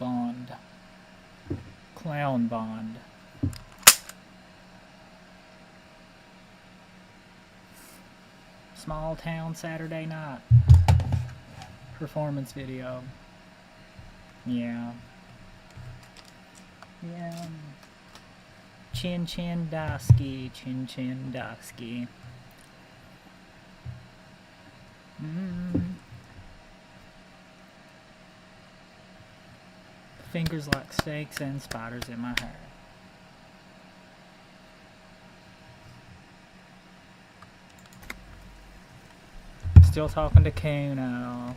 Bond. Clown Bond. Small town Saturday night. Performance video. Yeah. Yeah. Chin Chin Dasky. Chin Chin Dasky. Fingers like snakes and spiders in my hair. Still talking to Kuno.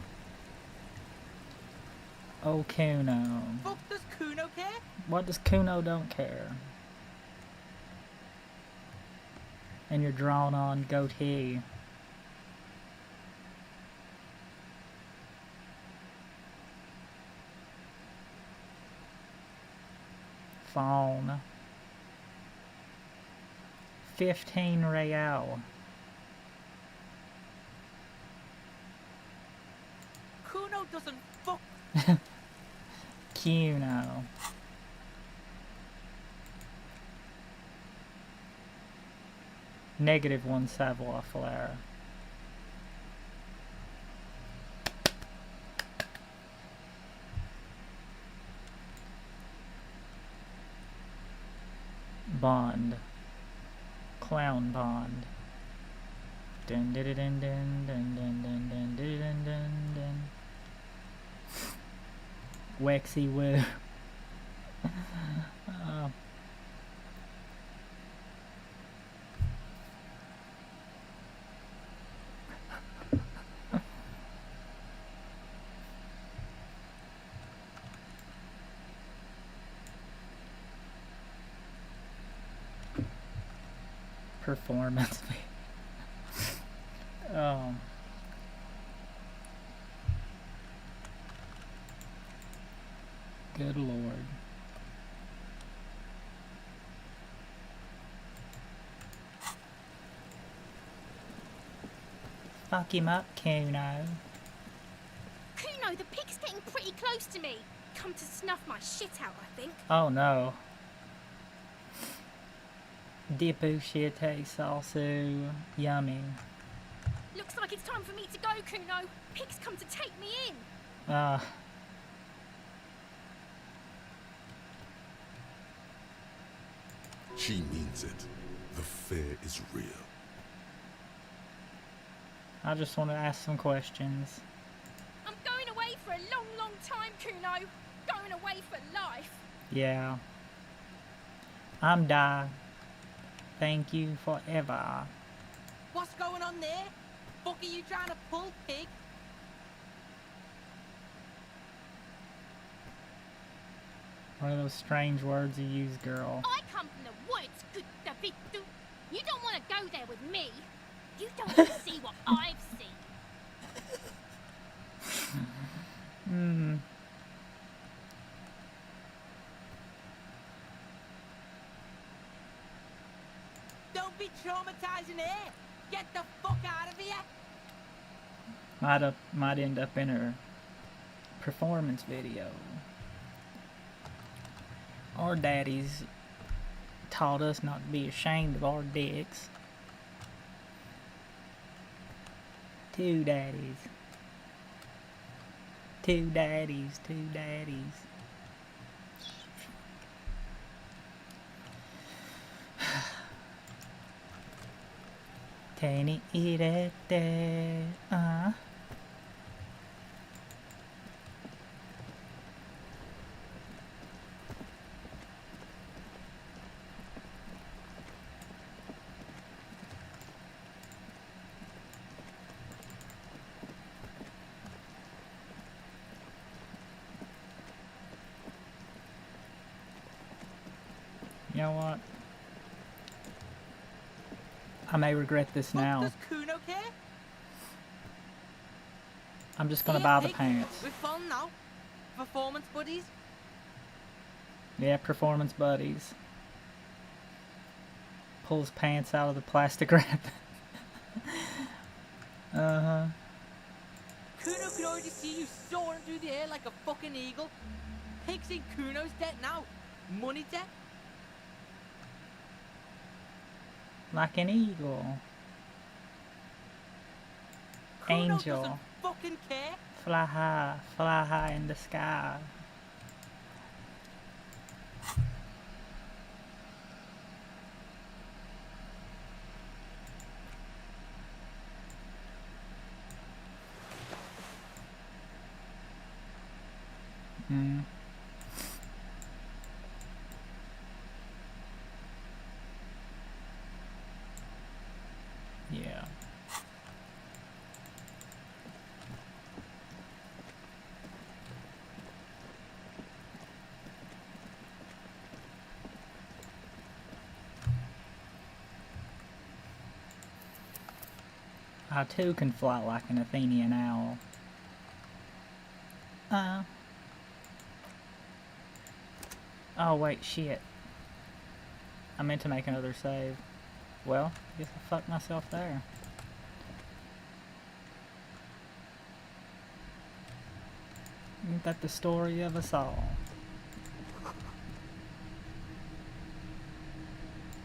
Oh, Kuno. Fuck does Kuno care? What does Kuno don't care? And your drawn on goatee. Phone. 15 real. Kuno doesn't fuck. Kuno. -1 savoir faire. Bond. Clown Bond. Dun dun dun dun dun dun dun dun dun dun dun dun. Wexy woo. Performance. Good Lord. Fuck him up, Kuno. Kuno, the pig's getting pretty close to me. Come to snuff my shit out, I think. Oh no. Dippushite salsu. Yummy. Looks like it's time for me to go, Kuno. Pig's come to take me in. She means it. The fear is real. I just want to ask some questions. I'm going away for a long, long time, Kuno. Going away for life. Yeah. I'm die. Thank you forever. What's going on there? Fuck are you trying to pull, pig? One of those strange words you use, girl. I come from the woods, good David. You don't want to go there with me. You don't want to see what I've seen. Don't be traumatizing her. Get the fuck out of here. Might end up in her performance video. Our daddies taught us not to be ashamed of our dicks. Two daddies. Two daddies. Two daddies. Tiny eat it there. You know what? I may regret this now. Does Kuno care? I'm just gonna buy the pants. We're fun now. Performance buddies. Yeah, performance buddies. Pulls pants out of the plastic wrap. Kuno could already see you soaring through the air like a fucking eagle. Don't be traumatizing her. Get the fuck out of here. I might Pigs in Kuno's debt now. Money debt. Like an eagle. Kuno Angel. doesn't fucking care. Fly high in the sky. Hmm. Yeah. I too can fly like an Athenian owl. Oh wait, shit. I meant to make another save. Well, I guess I fucked myself there. Isn't that the story of us all?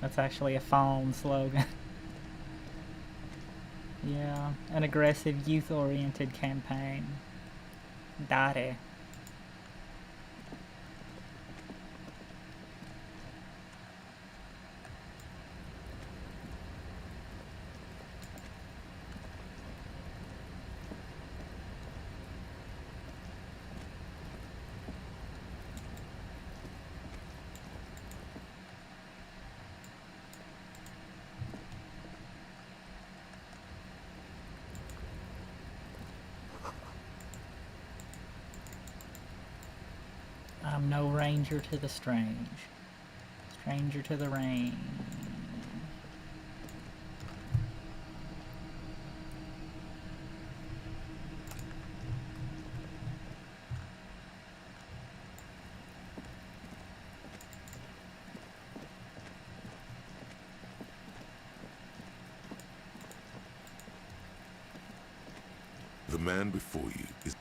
That's actually a phone slogan. Yeah, an aggressive, youth-oriented campaign. Dare. I'm no ranger to the strange. Stranger to the rain. The man before you is...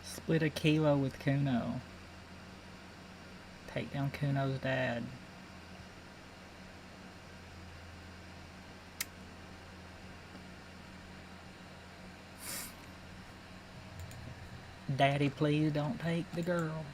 Split a kilo with Kuno. Take down Kuno's dad. Daddy, please don't take the girl.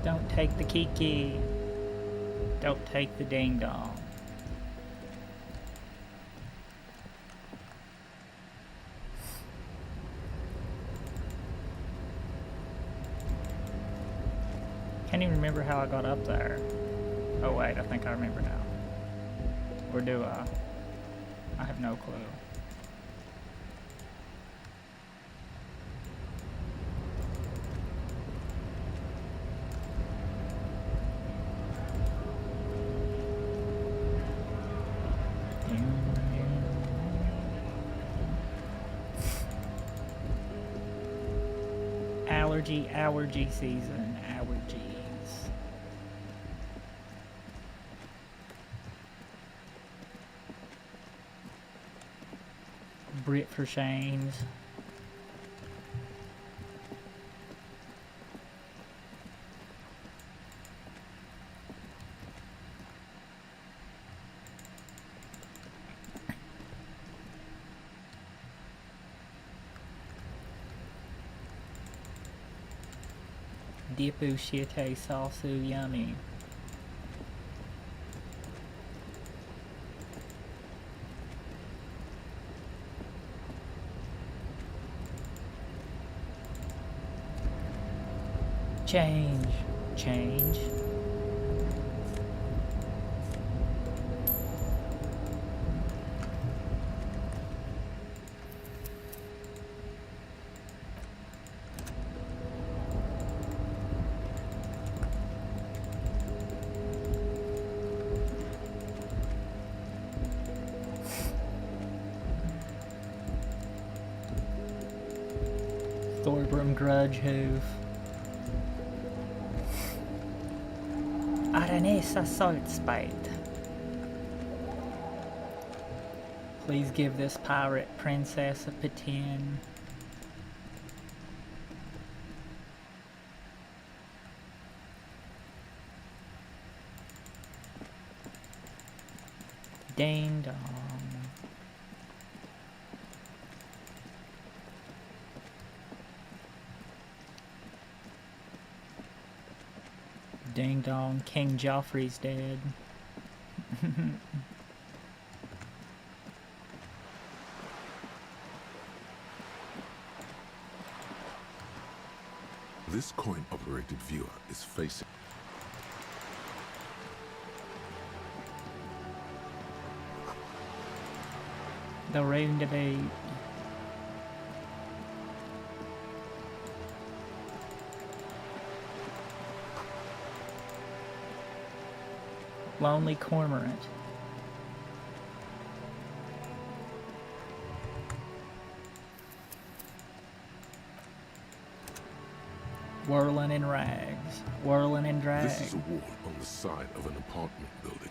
Don't take the kiki. Don't take the ding dong. Can't even remember how I got up there. Oh wait, I think I remember now. Or do I? I have no clue. Allergy season. Allergies. Brit for shames. Dipu shite salsu yummy. Change. Change. Glittergrudgehoof. Aranesa salt spite. Please give this pirate princess a patin. Ding dong. Ding dong, King Joffrey's dead. This coin-operated viewer is facing... The round debate. Lonely Cormorant. Whirling in rags, whirling in drag. This is a wall on the side of an apartment building.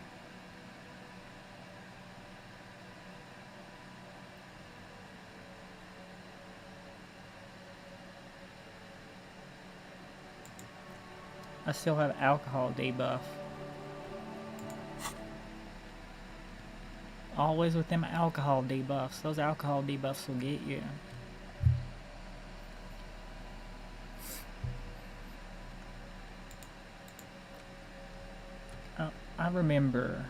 I still have alcohol debuff. Always with them alcohol debuffs. Those alcohol debuffs will get you. I remember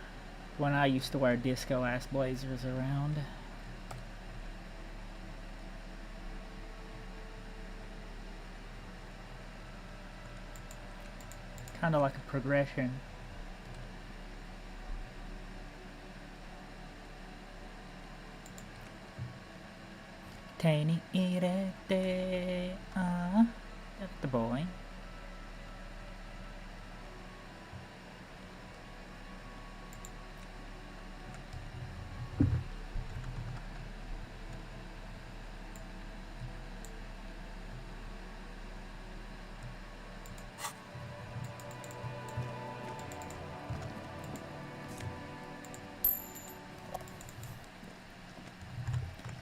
when I used to wear disco ass blazers around. Kind of like a progression. Tiny irete, that's the boy.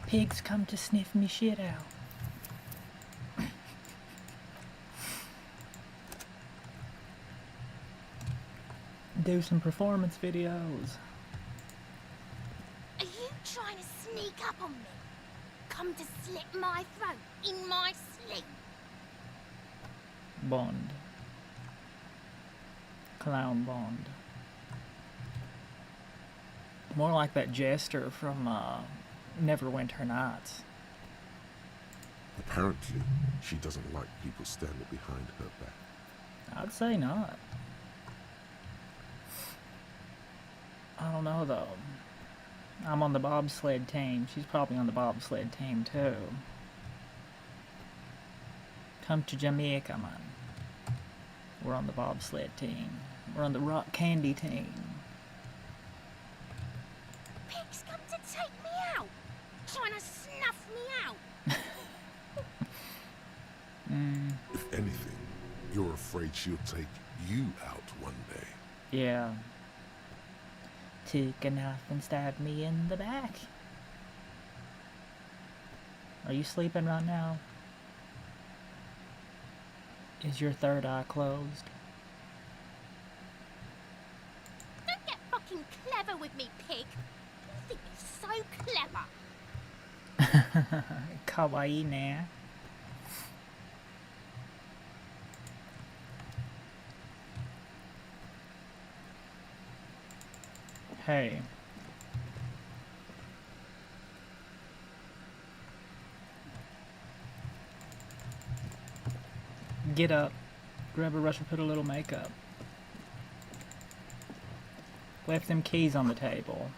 Pigs come to sniff me shit out. Do some performance videos. Are you trying to sneak up on me? Come to slit my throat in my sleep? Bond. Clown Bond. More like that jester from Neverwinter Nights. Apparently, she doesn't like people standing behind her back. I'd say not. I don't know though. I'm on the bobsled team. She's probably on the bobsled team too. Come to Jamaica, man. We're on the bobsled team. We're on the rock candy team. Pigs come to take me out, trying to snuff me out. If anything, you're afraid she'll take you out one day. Yeah. Took a knife and stabbed me in the back. Are you sleeping right now? Is your third eye closed? Don't get fucking clever with me, pig. You think you're so clever. Kawaii na. Hey. Get up. Grab a brush and put a little makeup. Left them keys on the table.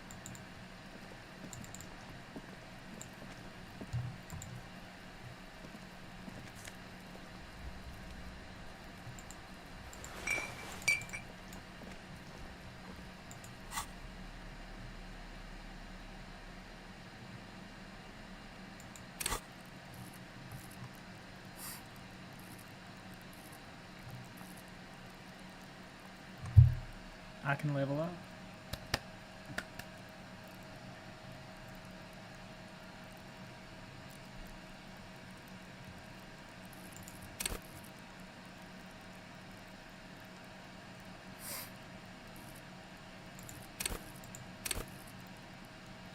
I can level up.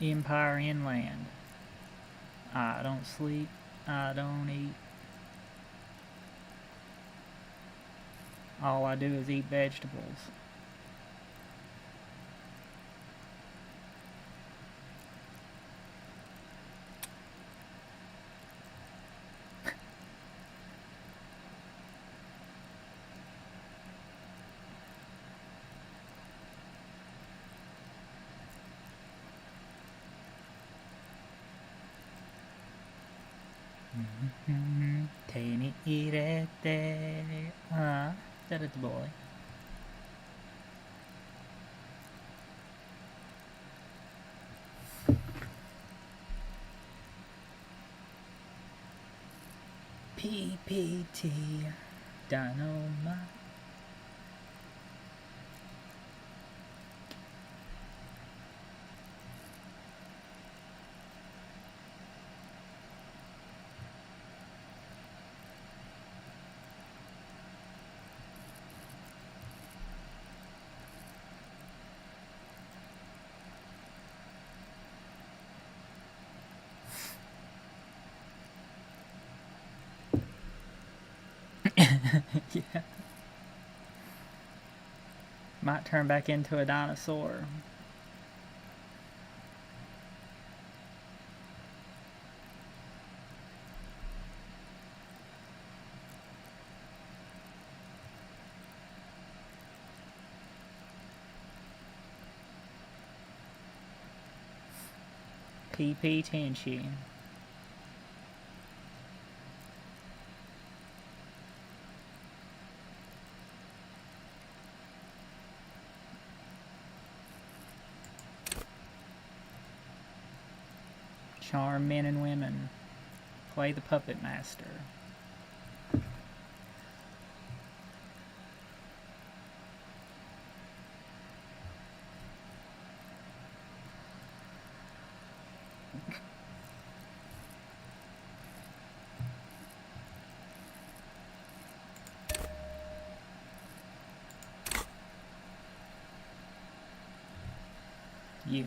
Empire Inland. I don't sleep, I don't eat. All I do is eat vegetables. Tieni irete. That is the boy. PPT Dynamite. Yeah. Might turn back into a dinosaur. PP Tenchi. Charm men and women. Play the puppet master. You.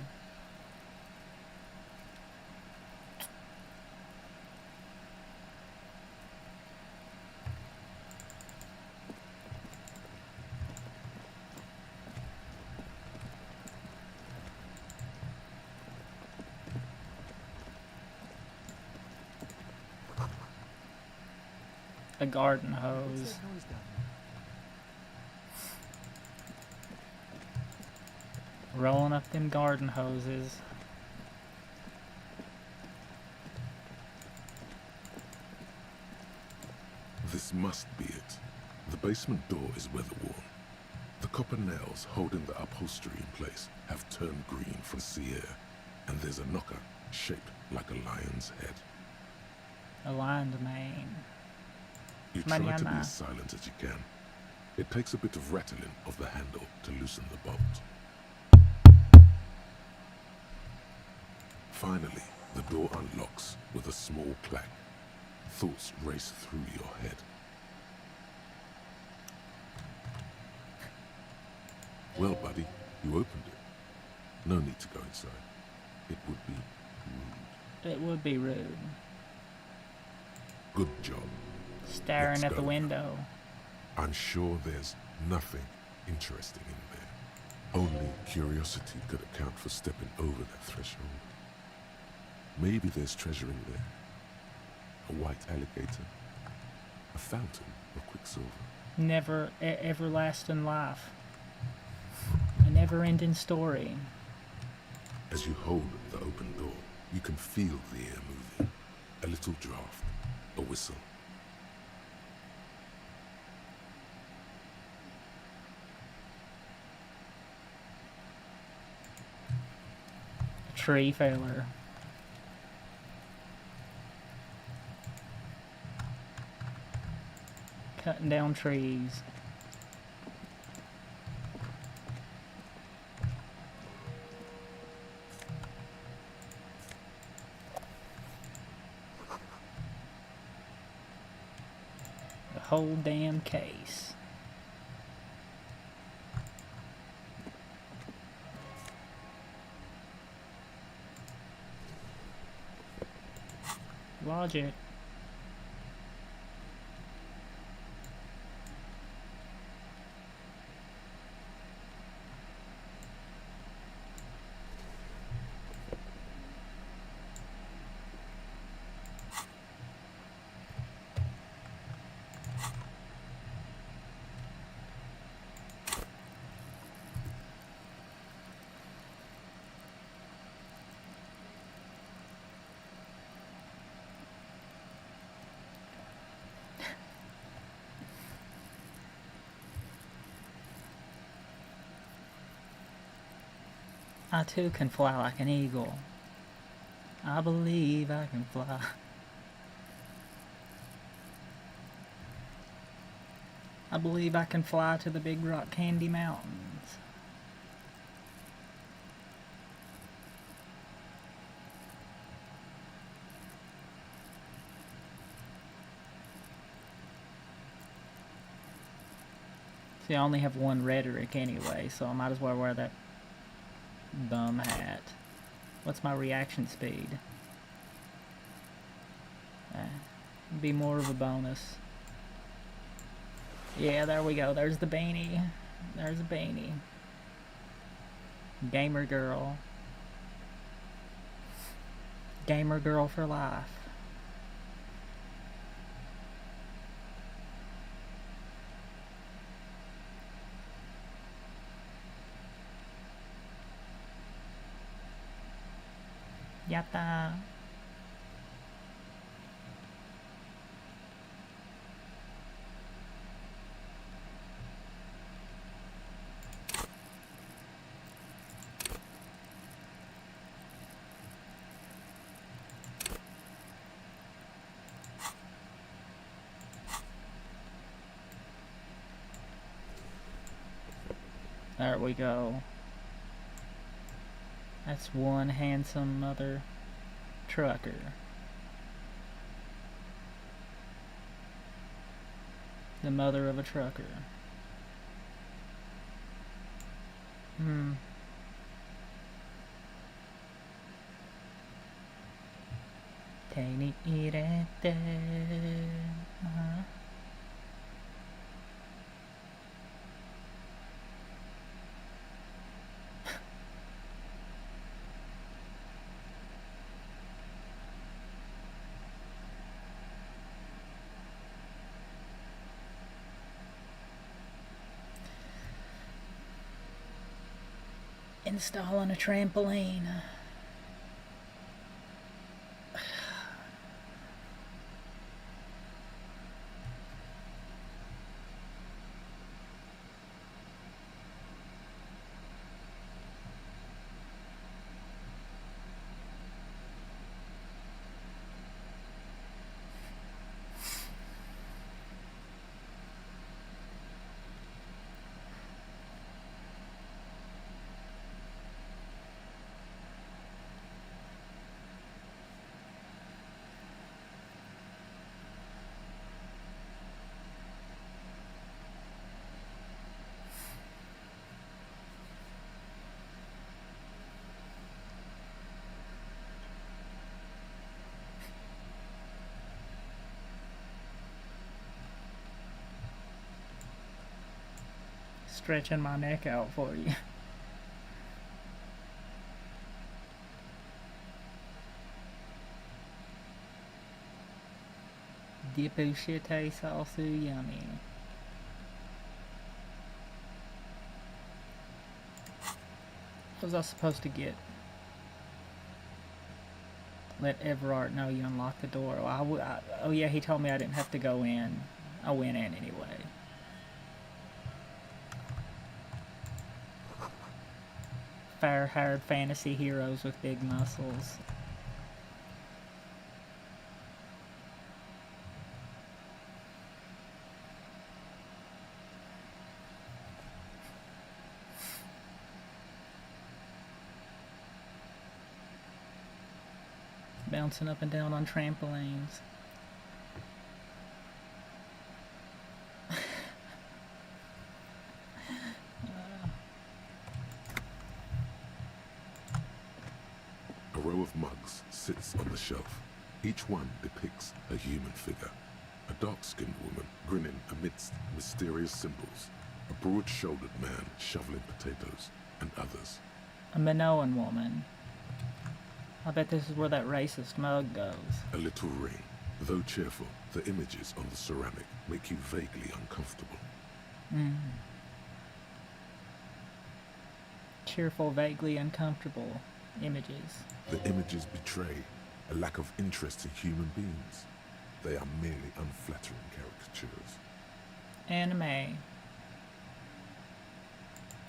A garden hose. Rolling up them garden hoses. This must be it. The basement door is weather-worn. The copper nails holding the upholstery in place have turned green from sea air, and there's a knocker shaped like a lion's head. A lion's mane. You try to be as silent as you can. It takes a bit of rattling of the handle to loosen the bolt. Finally, the door unlocks with a small clack. Thoughts race through your head. Well, buddy, you opened it. No need to go inside. It would be rude. It would be rude. Good job. Staring Let's at the go. window. I'm sure there's nothing interesting in there. Only curiosity could account for stepping over that threshold. Maybe there's treasure in there. A white alligator. A fountain of quicksilver. Never everlasting life. A never-ending story. As you hold the open door, you can feel the air moving. A little draft, a whistle. Tree failure. Cutting down trees. The whole damn case. Logic. I too can fly like an eagle. I believe I can fly. I believe I can fly to the big rock candy mountains. See, I only have one rhetoric anyway, so I might as well wear that bum hat. What's my reaction speed? Be more of a bonus. Yeah, there we go. There's the beanie. There's a beanie. Gamer girl. Gamer girl for life. Yatta. There we go. That's one handsome mother trucker. The mother of a trucker. Tiny irete. Installing a trampoline. Stretching my neck out for you. Dippushite salsu yummy. What was I supposed to get? Let Everard know you unlocked the door. Well, oh yeah, he told me I didn't have to go in. I went in anyway. Fair-haired fantasy heroes with big muscles. Bouncing up and down on trampolines. A row of mugs sits on the shelf. Each one depicts a human figure. A dark-skinned woman grinning amidst mysterious symbols. A broad-shouldered man shoveling potatoes, and others. A Minoan woman. I bet this is where that racist mug goes. A little ring. Though cheerful, the images on the ceramic make you vaguely uncomfortable. Cheerful, vaguely uncomfortable images. The images betray a lack of interest in human beings. They are merely unflattering caricatures. Anime.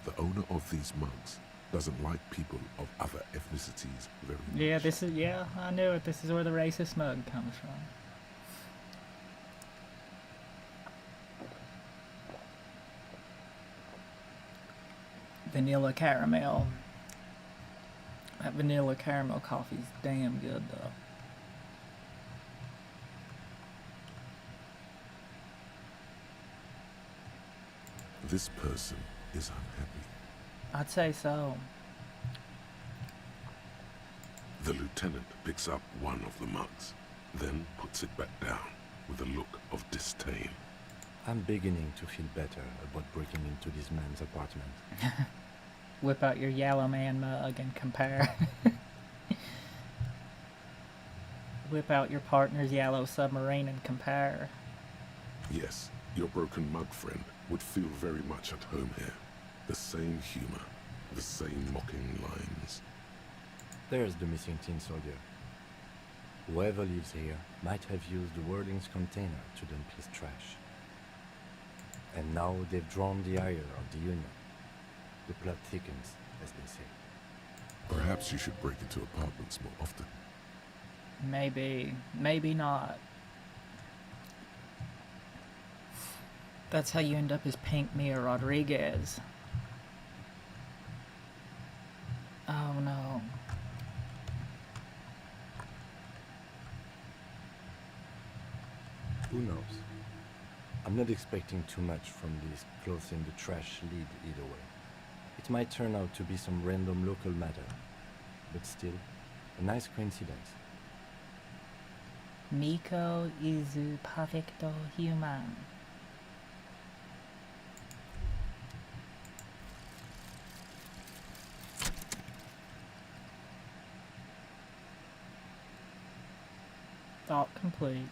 The owner of these mugs doesn't like people of other ethnicities very much. Yeah, I knew it. This is where the racist mug comes from. Vanilla caramel. That vanilla caramel coffee's damn good though. This person is unhappy. I'd say so. The lieutenant picks up one of the mugs, then puts it back down with a look of disdain. I'm beginning to feel better about breaking into this man's apartment. Whip out your yellow man mug and compare. Whip out your partner's yellow submarine and compare. Yes, your broken mug friend would feel very much at home here. The same humor, the same mocking lines. There's the missing tin soldier. Whoever lives here might have used the Whirling's container to dump his trash. And now they've drawn the ire of the Union. The plot thickens, as they say. Perhaps you should break into apartments more often. Maybe. Maybe not. That's how you end up as Pink Mia Rodriguez. Oh no. Who knows? I'm not expecting too much from this close in the trash lead either way. It might turn out to be some random local matter, but still, a nice coincidence. Nico is a perfecto human. Thought complete.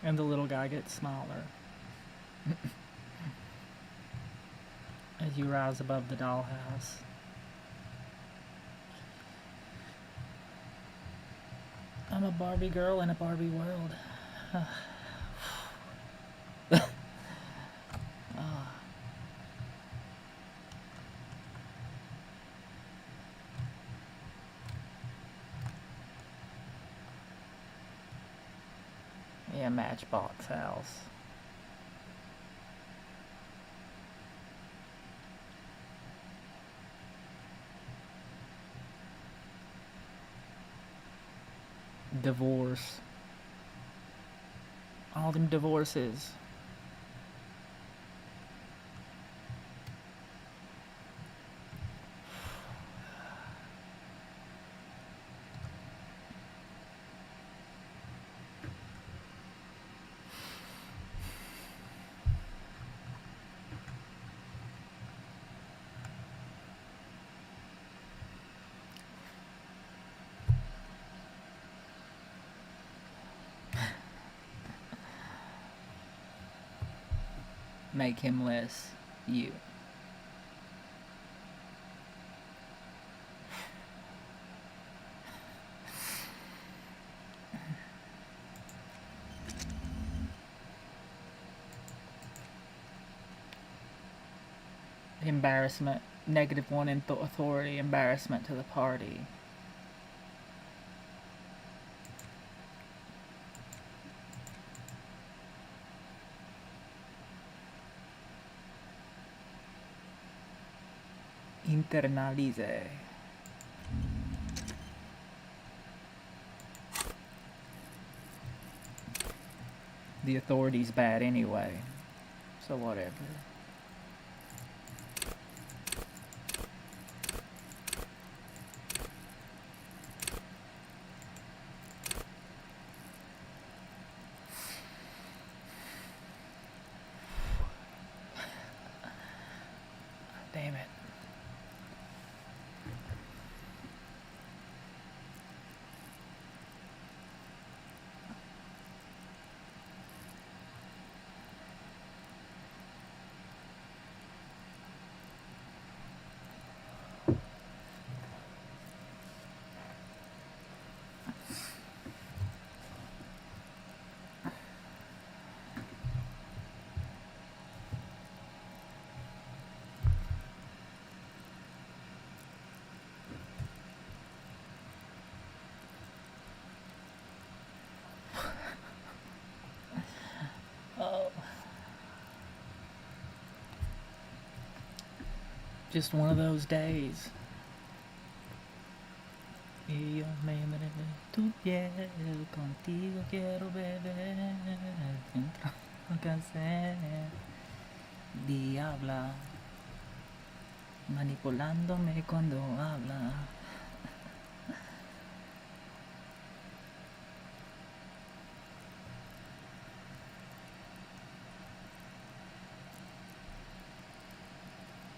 And the little guy gets smaller. As you rise above the dollhouse. I'm a Barbie girl in a Barbie world. Yeah, Matchbox house. Divorce. All them divorces. make him less you. Embarrassment, -1 in authority, embarrassment to the party. Internalize. The authority's bad anyway, so whatever. Damn it. Oh. Just one of those days. Y yo me miré tu piel, contigo quiero beber dentro alcancé diabla manipulándome cuando habla.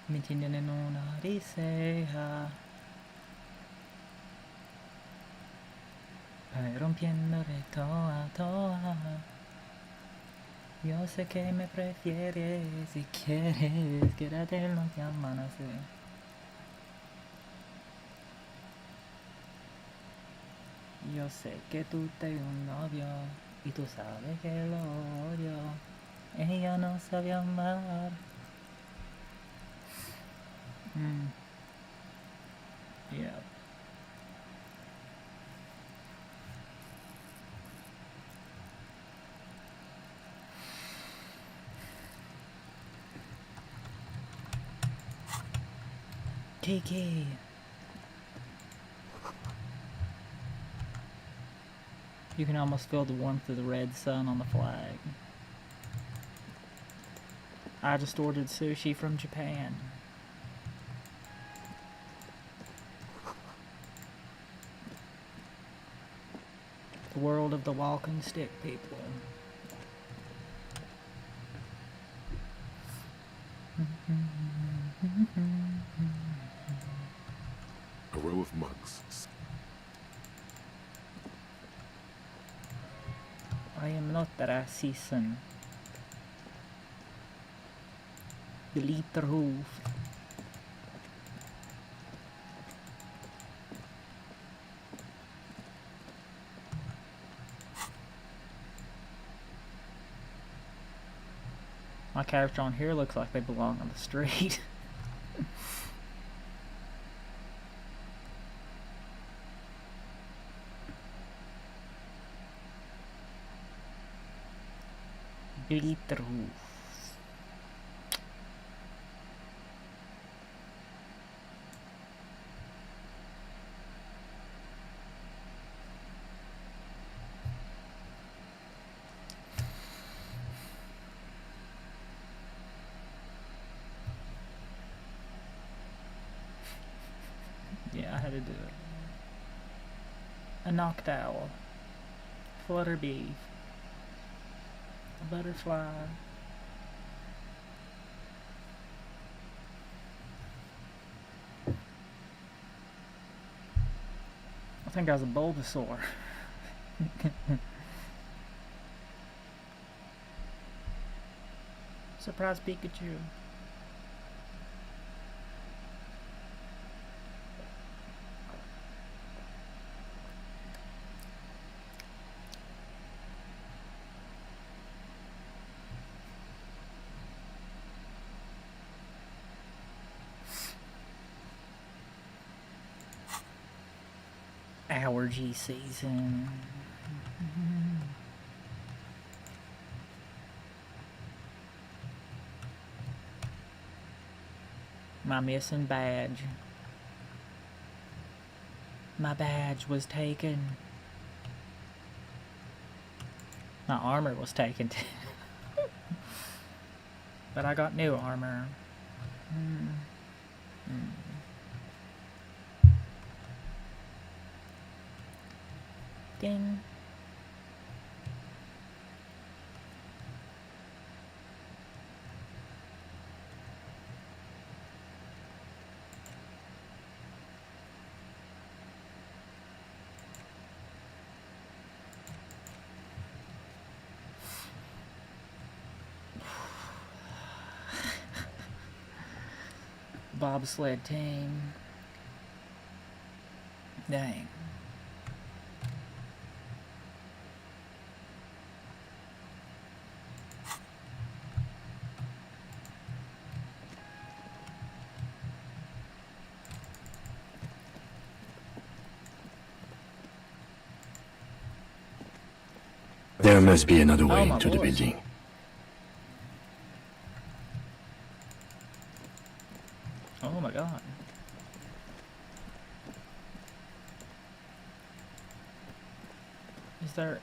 Me tienen en una odisea, rompiendo de toa a toa. Yo sé que me prefieres, si quieres, quédate en lo que amanece. Yo sé que tú tienes un novio, y tú sabes que lo odio. Ella no sabe amar. Yeah. Kiki. You can almost feel the warmth of the red sun on the flag. I just ordered sushi from Japan. The world of the walking stick people. A row of mugs. I am not a season. Glittergrudgehoof. My character on here looks like they belong on the street. Glittergrudgehoof. Yeah, I had to do it. A knocked owl. Flutter bee. A butterfly. I think I was a Bulbasaur. Surprise Pikachu. Allergy season. My missing badge. My badge was taken. My armor was taken too. But I got new armor. Ding. Bobsled team. Dang. There must be another way my into the lord. building. Oh my god. Is there...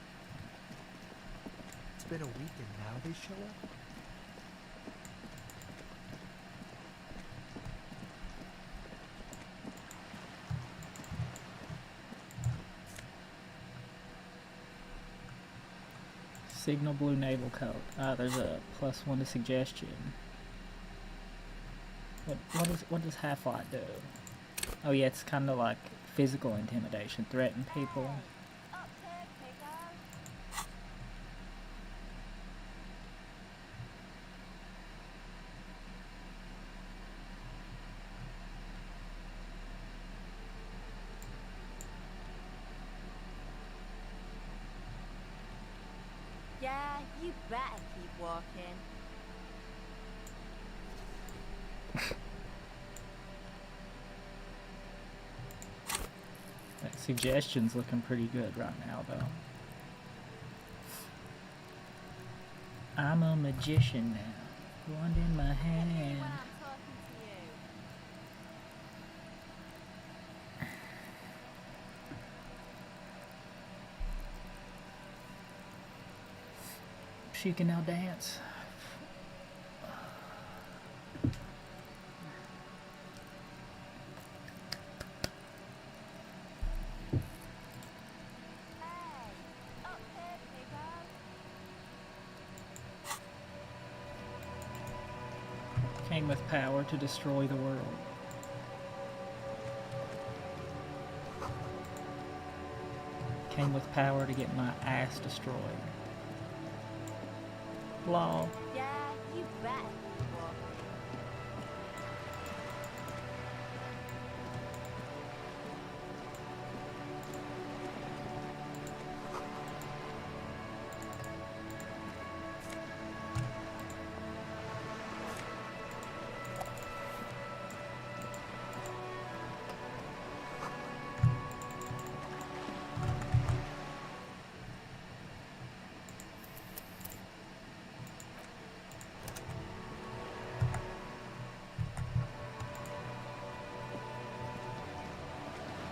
It's been a week and now they show up? Signal blue naval coat. There's a +1 to suggestion. What does half-light do? Oh yeah, it's kind of like physical intimidation. Threaten people. Yeah, you better keep walking. That suggestion's looking pretty good right now, though. I'm a magician now. Wand in my hand. When I'm talking to you. She can now dance. Hey, up here, Pigo. Came with power to destroy the world. Came with power to get my ass destroyed. Law. Yeah, you better keep walking.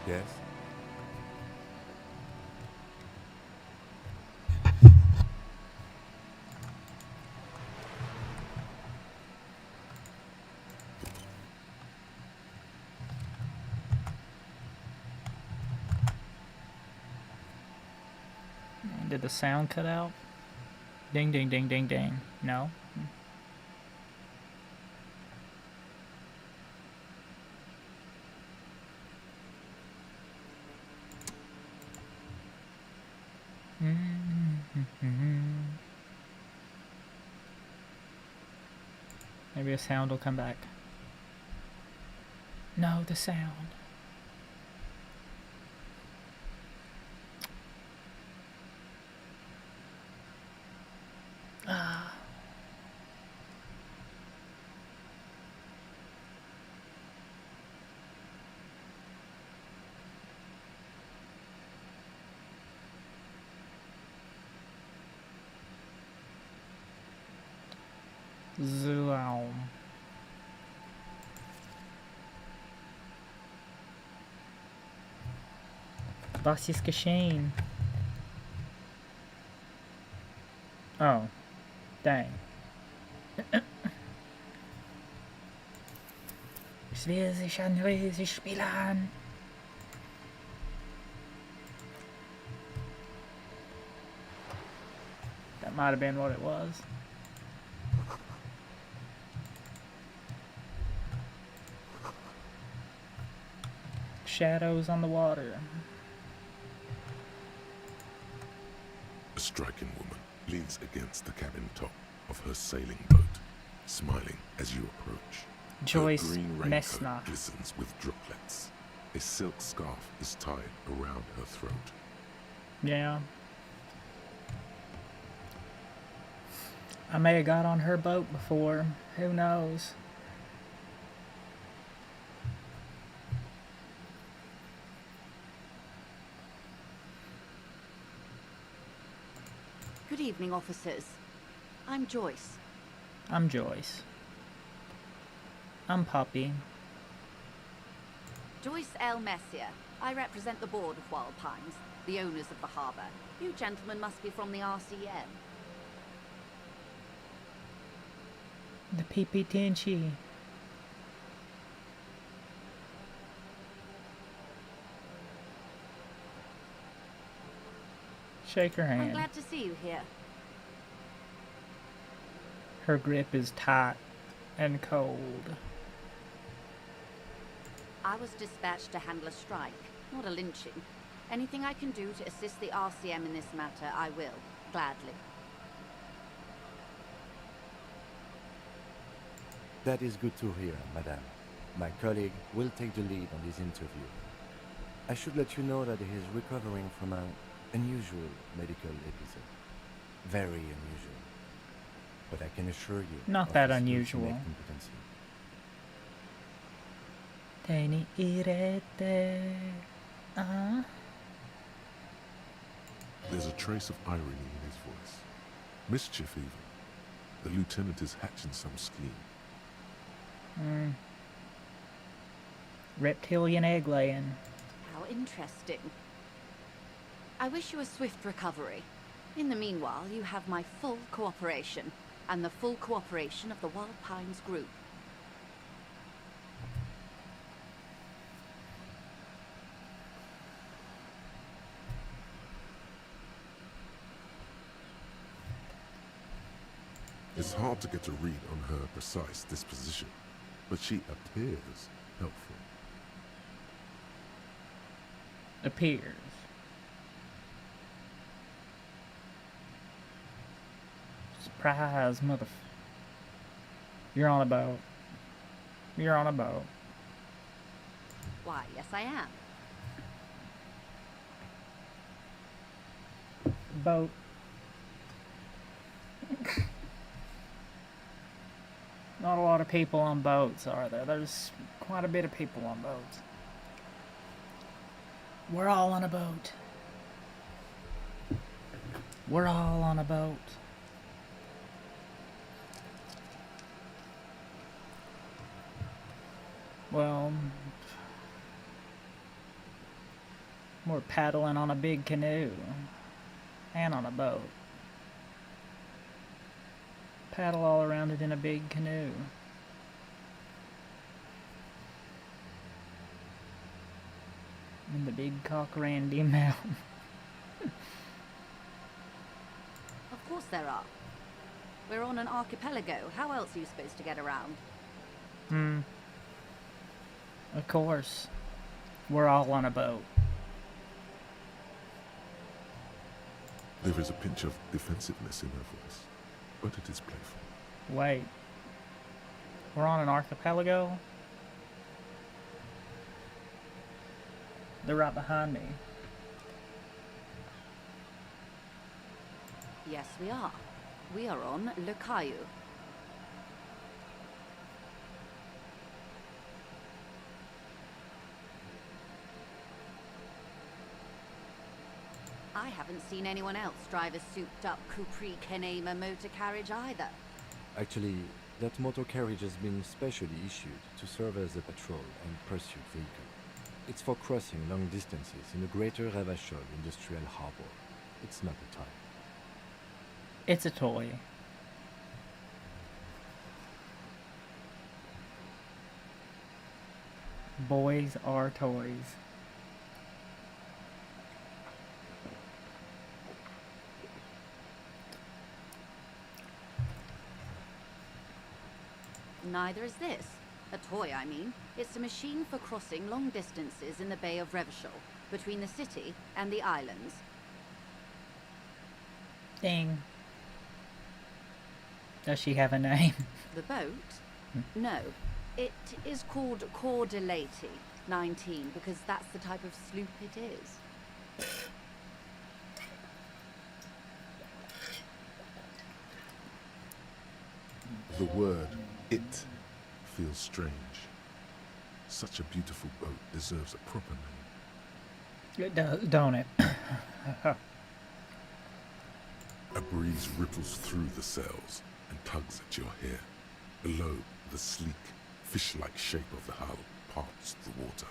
Yes? Did the sound cut out? Ding, ding, ding, ding, ding. No? Maybe a sound will come back. No, the sound. Ah. Zoom. Was ist geschehen? Oh, dang. Es will sich ein riesiges Spiel an. That might have been what it was. Shadows on the water. A striking woman leans against the cabin top of her sailing boat, smiling as you approach. Joyce Her green raincoat Messner. glistens with droplets. A silk scarf is tied around her throat. Yeah. I may have got on her boat before. Who knows? Good evening, officers. I'm Joyce. I'm Joyce. I'm Poppy. Joyce L. Messier. I represent the board of Wild Pines, the owners of the harbour. You gentlemen must be from the RCM. The PPTNG. Shake her I'm hand. glad to see you here. Her grip is tight and cold. I was dispatched to handle a strike, not a lynching. Anything I can do to assist the RCM in this matter, I will, gladly. That is good to hear, madame. My colleague will take the lead on this interview. I should let you know that he is recovering from an unusual medical episode. Very unusual. But I can assure you... Not of that his unusual. ultimate competency. Teni irete. Uh-huh. There's a trace of irony in his voice. Mischief, even. The lieutenant is hatching some scheme. Reptilian egg laying. How interesting. I wish you a swift recovery. In the meanwhile, you have my full cooperation, and the full cooperation of the Wild Pines group. It's hard to get a read on her precise disposition, but she appears helpful. Appears. Surprise, You're on a boat. You're on a boat. Why, yes I am. Boat. Not a lot of people on boats, are there? There's quite a bit of people on boats. We're all on a boat. We're all on a boat. Well, we're paddling on a big canoe and on a boat. Paddle all around it in a big canoe. In the big Cockrandy Mountain. Of course there are. We're on an archipelago. How else are you supposed to get around? Of course. We're all on a boat. There is a pinch of defensiveness in her voice, but it is playful. Wait. We're on an archipelago. They're right behind me. Yes, we are. We are on Le Caillou. I haven't seen anyone else drive a souped-up Capri Kenema motor carriage either. Actually, that motor carriage has been specially issued to serve as a patrol and pursuit vehicle. It's for crossing long distances in the greater Ravachol industrial harbor. It's not a type. It's a toy. Boys are toys. Neither is this. A toy, I mean. It's a machine for crossing long distances in the Bay of Revachol, between the city and the islands. Ding. Does she have a name? The boat? No. It is called Cordelati 19 because that's the type of sloop it is. The word "it" feels strange. Such a beautiful boat deserves a proper name. It does, don't it? A breeze ripples through the sails and tugs at your hair. Below, the sleek, fish-like shape of the hull parts the water.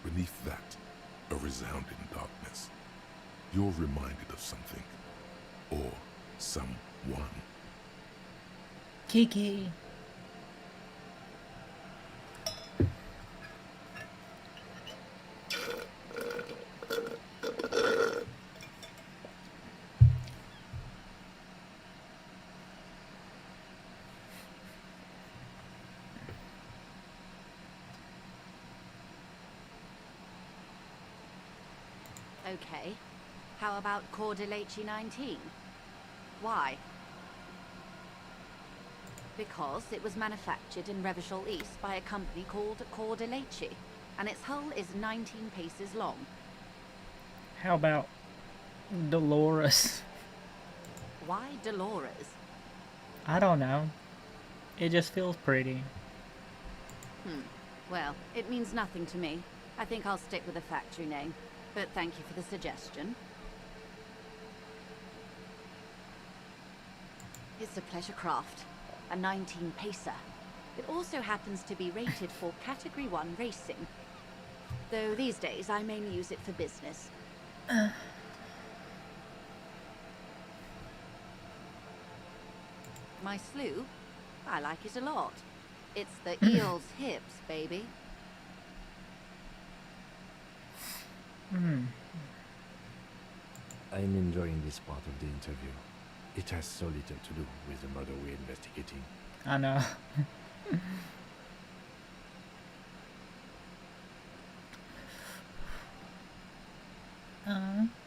Beneath that, a resounding darkness. You're reminded of something. Or someone. Kiki. Okay. How about Cordelati 19? Why? Because it was manufactured in Revachol East by a company called Cordelati, and its hull is 19 paces long. How about Dolores? Why Dolores? I don't know. It just feels pretty. Well, it means nothing to me. I think I'll stick with the factory name. But thank you for the suggestion. It's a pleasure craft. A 19-pacer. It also happens to be rated for Category 1 racing. Though these days I mainly use it for business. My sloop? I like it a lot. It's the eel's hips, baby. I'm enjoying this part of the interview. It has so little to do with the murder we're investigating. I know.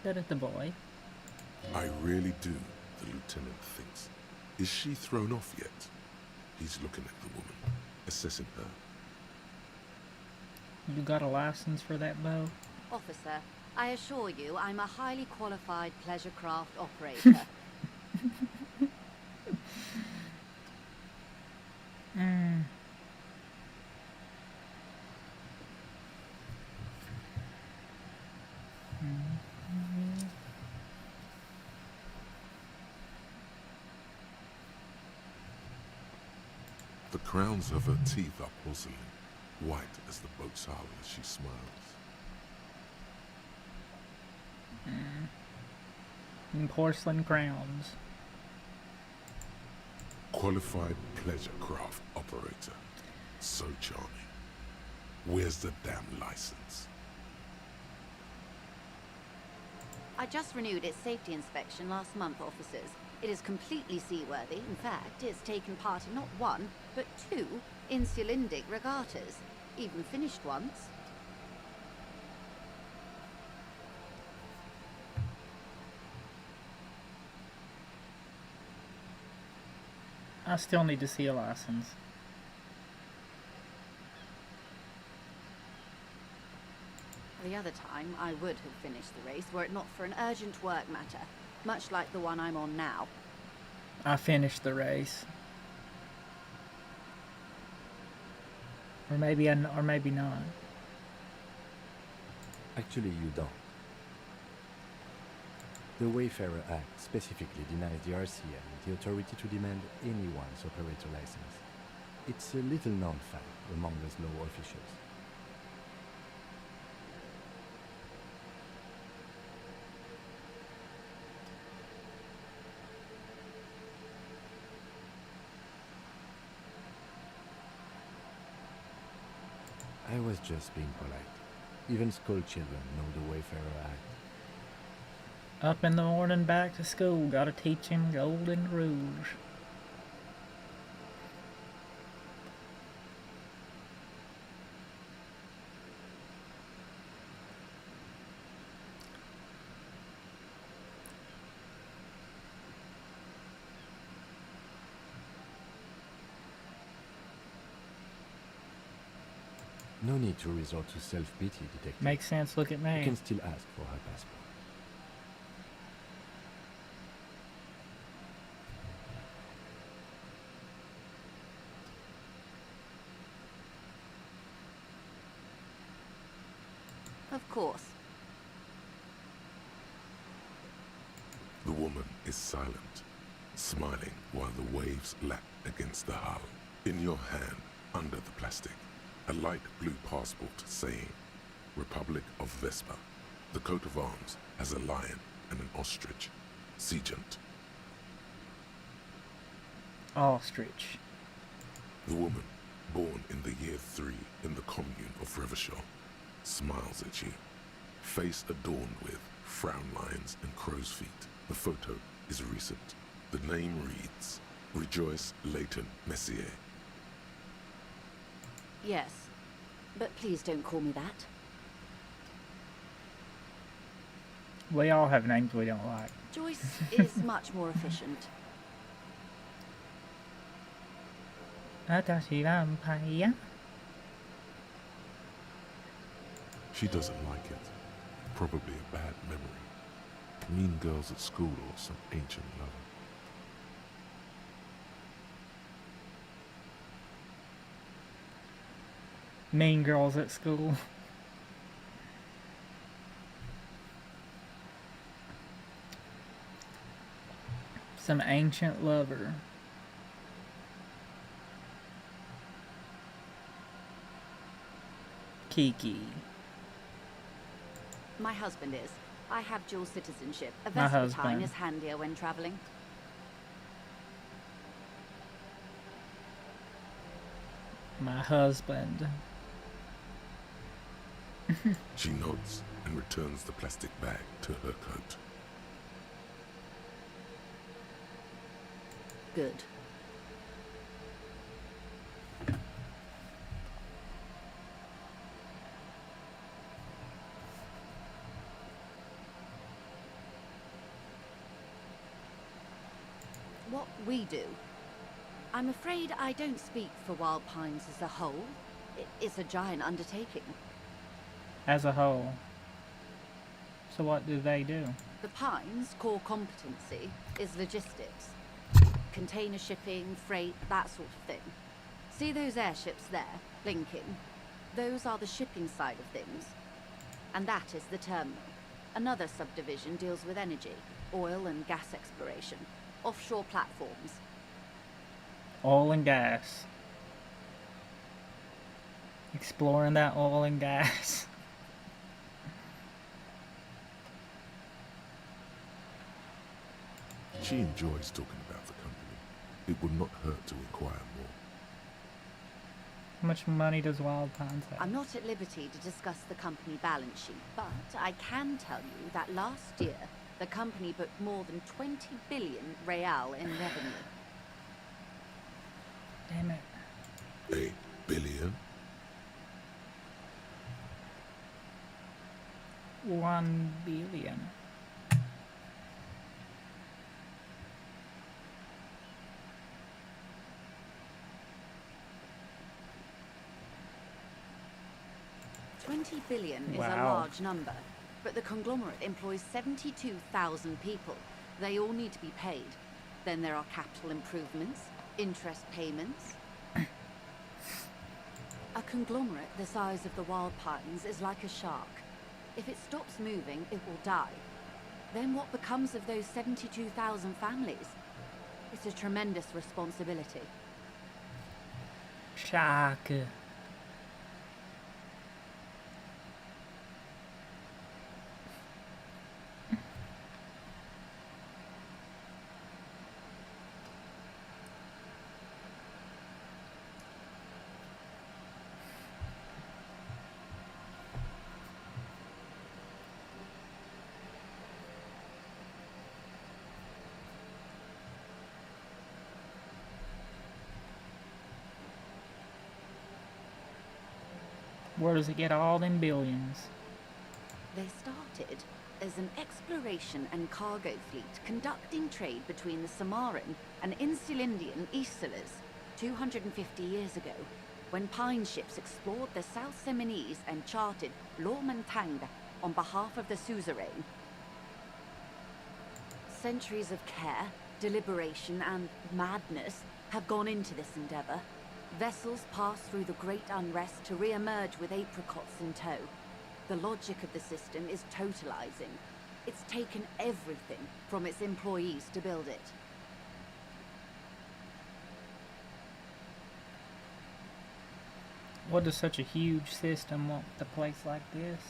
That is the boy. I really do, the lieutenant thinks. Is she thrown off yet? He's looking at the woman, assessing her. You got a license for that bow? Officer, I assure you I'm a highly qualified pleasure craft operator. The crowns of her teeth are porcelain, white as the boat's hull as she smiles. And porcelain crowns. Qualified pleasure craft operator. So charming. Where's the damn license? I just renewed its safety inspection last month, officers. It is completely seaworthy. In fact, it's taken part in not one, but two insulindic regattas. Even finished once. I still need to see a license. the other time, I would have finished the race were it not for an urgent work matter, much like the one I'm on now. I finished the race. Or maybe or maybe not. Actually, you don't. The Wayfarer Act specifically denies the RCM the authority to demand anyone's operator license. It's a little known fact among us law officials. I was just being polite. Even school children know the Wayfarer Act. Up in the morning, back to school. Gotta teach him golden rules. No need to resort to self-pity, detective. Makes sense, look at You me. can still ask for her passport. Of course. The woman is silent, smiling while the waves lap against the hull. In your hand, under the plastic, a light blue passport saying, Republic of Vespa. The coat of arms has a lion and an ostrich. Seagent. Ostrich. The woman, born in the year 3 in the commune of Revachol, smiles at you. Face adorned with frown lines and crow's feet. The photo is recent. The name reads, Rejoice Leighton Messier. Yes. But please don't call me that. We all have names we don't like. Joyce is much more efficient. Vampire. She doesn't like it. Probably a bad memory. Mean girls at school or some ancient lover. Mean girls at school. Some ancient lover. Kiki. My husband is. I have dual citizenship. A My Vespertine husband. is handier when travelling. My husband. She nods and returns the plastic bag to her coat. Good. What we do. I'm afraid I don't speak for Wild Pines as a whole. It's a giant undertaking. As a whole. So what do they do? The Pines' core competency is logistics. Container shipping, freight, that sort of thing. See those airships there, blinking? Those are the shipping side of things. And that is the terminal. Another subdivision deals with energy, oil and gas exploration, offshore platforms. Oil and gas. Exploring that oil and gas. She enjoys talking about the company. It would not hurt to inquire more. How much money does Wild Pines have? I'm not at liberty to discuss the company balance sheet, but I can tell you that last year, the company booked more than 20 billion real in revenue. Damn it. 8 billion? 1 billion. 20 billion is a Wow. large number, but the conglomerate employs 72,000 people. They all need to be paid. Then there are capital improvements, interest payments. A conglomerate the size of the Wild Pines is like a shark. If it stops moving, it will die. Then what becomes of those 72,000 families? It's a tremendous responsibility. Shark. Where does it get all them billions? They started as an exploration and cargo fleet conducting trade between the Samaran and Insulindian Isolas 250 years ago, when pine ships explored the South Seminese and charted Lomantang on behalf of the suzerain. Centuries of care, deliberation, and madness have gone into this endeavor. Vessels pass through the great unrest to re-emerge with apricots in tow. The logic of the system is totalizing. It's taken everything from its employees to build it. What does such a huge system want with a place like this?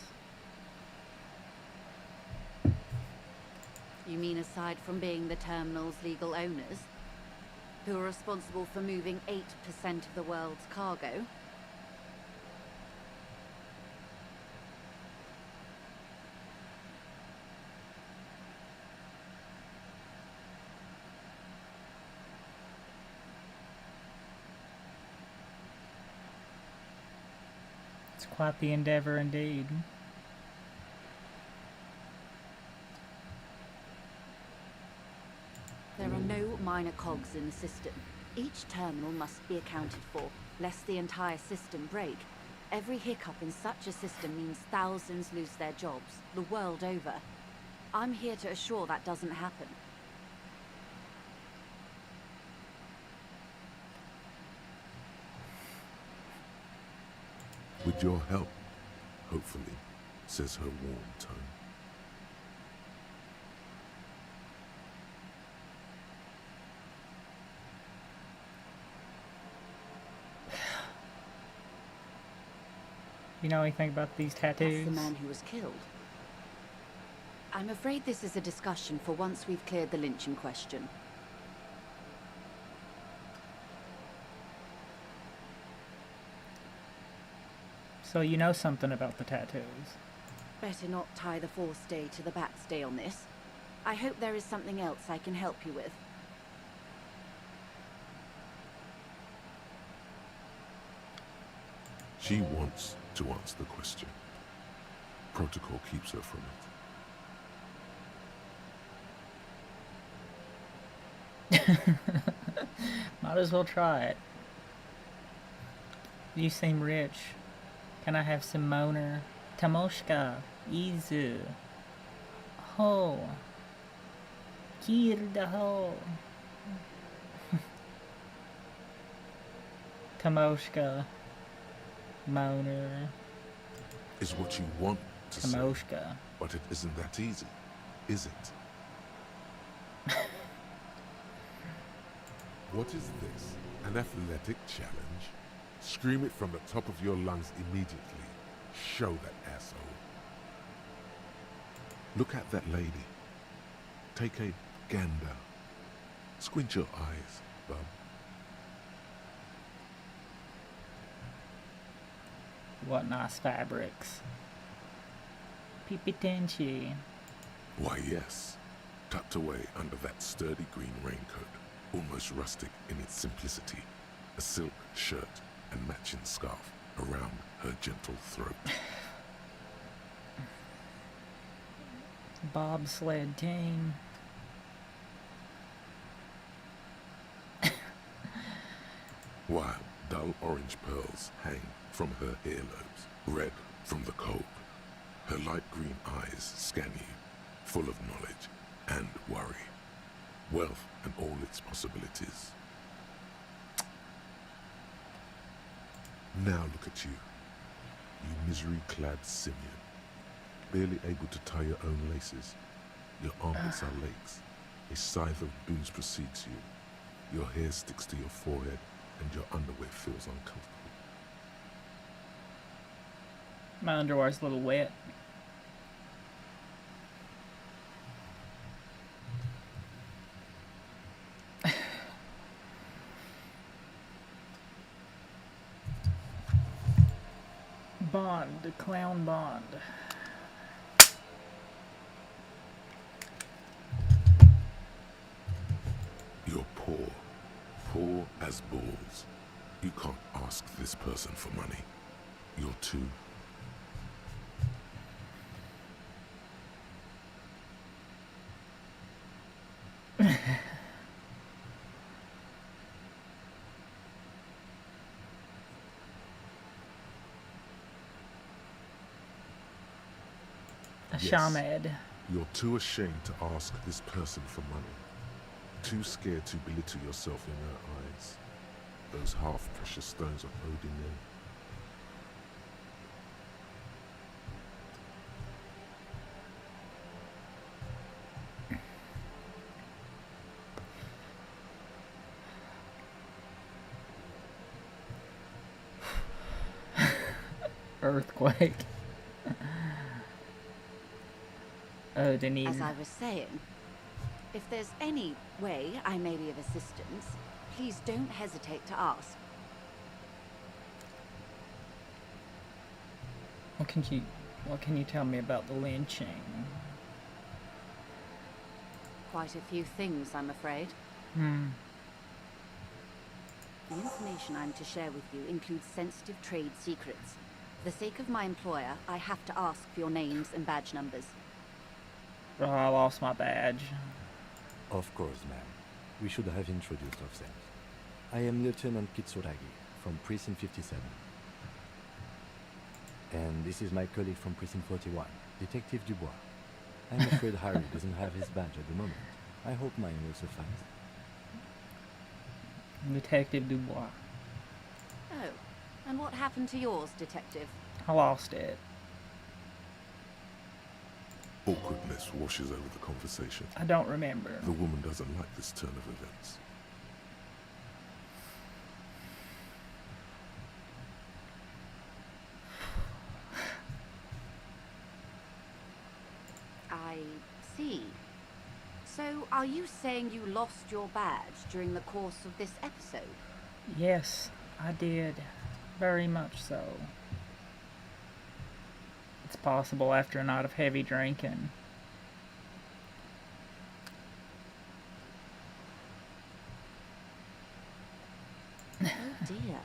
You mean aside from being the terminal's legal owners, who are responsible for moving 8% of the world's cargo? It's quite the endeavor indeed. There are no minor cogs in the system. Each terminal must be accounted for, lest the entire system break. Every hiccup in such a system means thousands lose their jobs, the world over. I'm here to assure that doesn't happen. With your help, hopefully, says her warm tone. You know anything about these tattoos? That's the man who was killed. I'm afraid this is a discussion for once we've cleared the lynching question. So you know something about the tattoos. Better not tie the fourth day to the bat's day on this. I hope there is something else I can help you with. She wants to answer the question. Protocol keeps her from it. Might as well try it. You seem rich. Can I have some moner? Tamoshka, Izu. Ho. Kirda ho. Tamoshka. Moner. Is what you want to say, Tamoshka. but it isn't that easy, is it? What is this? An athletic challenge? Scream it from the top of your lungs immediately. Show that asshole. Look at that lady. Take a gander. Squint your eyes, bub. What nice fabrics. Pipitinchi. Why, yes. Tucked away under that sturdy green raincoat, almost rustic in its simplicity, a silk shirt and matching scarf around her gentle throat. Bobsled team. While dull orange pearls hang from her earlobes, red from the cold. Her light green eyes scan you, full of knowledge and worry. Wealth and all its possibilities. Now look at you. You misery-clad simian. Barely able to tie your own laces. Your armpits are lakes. A scythe of booze precedes you. Your hair sticks to your forehead and your underwear feels uncomfortable. My underwear's a little wet. Bond, clown Bond. You're poor. Poor as balls. You can't ask this person for money. You're too... A Yes. shamed. You're too ashamed to ask this person for money. Too scared to belittle yourself in their eyes. Those half-precious stones of Odin there. Earthquake. Oh, didn't As even. I was saying, if there's any way I may be of assistance, please don't hesitate to ask. What can you tell me about the lynching? Quite a few things, I'm afraid. The information I'm to share with you includes sensitive trade secrets. For the sake of my employer, I have to ask for your names and badge numbers. Oh, I lost my badge. Of course, ma'am. We should have introduced ourselves. I am Lieutenant Kitsuragi from Precinct 57. And this is my colleague from Precinct 41, Detective Dubois. I'm afraid Harry doesn't have his badge at the moment. I hope mine will suffice. Detective Dubois. Oh, and what happened to yours, Detective? I lost it. Awkwardness washes over the conversation. I don't remember. The woman doesn't like this turn of events. I see. So, are you saying you lost your badge during the course of this episode? Yes, I did. Very much so. It's possible after a night of heavy drinking. Oh dear.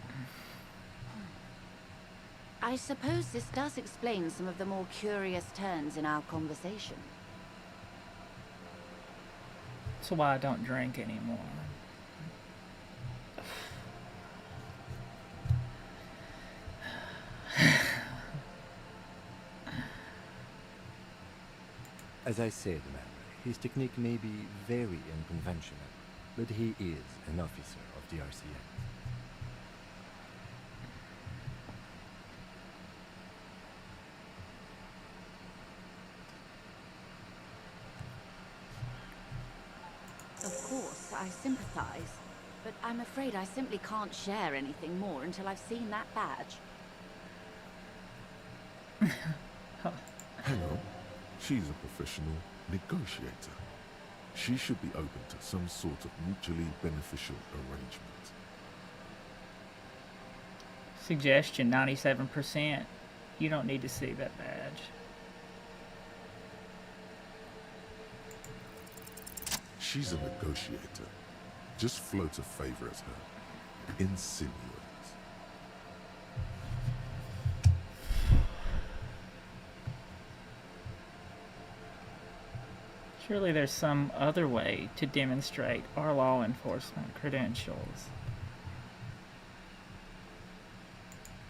I suppose this does explain some of the more curious turns in our conversation. That's why I don't drink anymore. As I said, ma'am, his technique may be very unconventional, but he is an officer of the RCM. Of course, I sympathize, but I'm afraid I simply can't share anything more until I've seen that badge. Hang on. She's a professional negotiator. She should be open to some sort of mutually beneficial arrangement. Suggestion 97%. You don't need to see that badge. She's a negotiator. Just float a favor at her. Insinuate. Surely there's some other way to demonstrate our law enforcement credentials.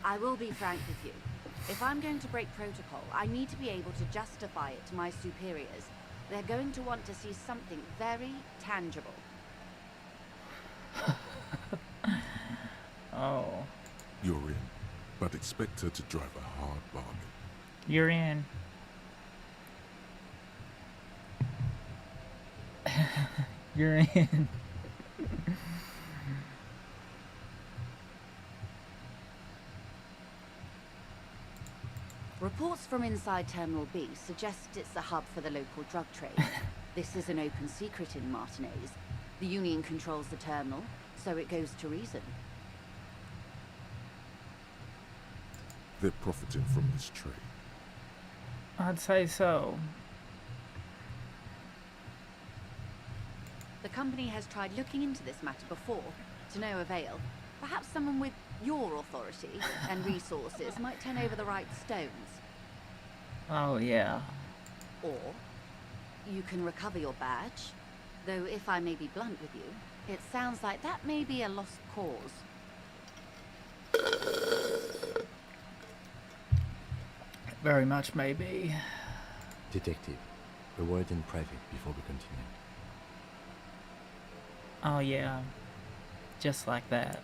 I will be frank with you. If I'm going to break protocol, I need to be able to justify it to my superiors. They're going to want to see something very tangible. Oh. You're in, but expect her to drive a hard bargain. You're in. You're in. Reports from inside Terminal B suggest it's a hub for the local drug trade. This is an open secret in Martinez. The Union controls the terminal, so it goes to reason. They're profiting from this trade. I'd say so. The company has tried looking into this matter before, to no avail. Perhaps someone with your authority and resources might turn over the right stones. Oh, yeah. Or you can recover your badge. Though if I may be blunt with you, it sounds like that may be a lost cause. Very much maybe. Detective, a word in private before we continue. Oh, yeah. Just like that.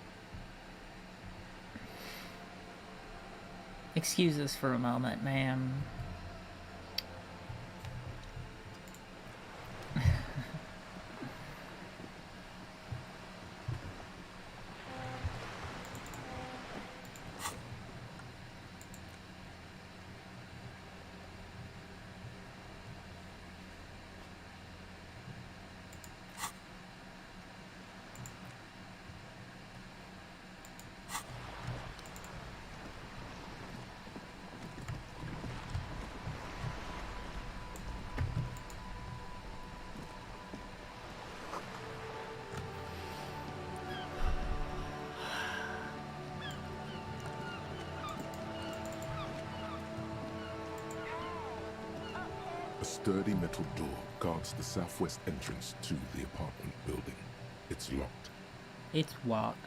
Excuse us for a moment, ma'am. A sturdy metal door guards the southwest entrance to the apartment building. It's locked. It's locked.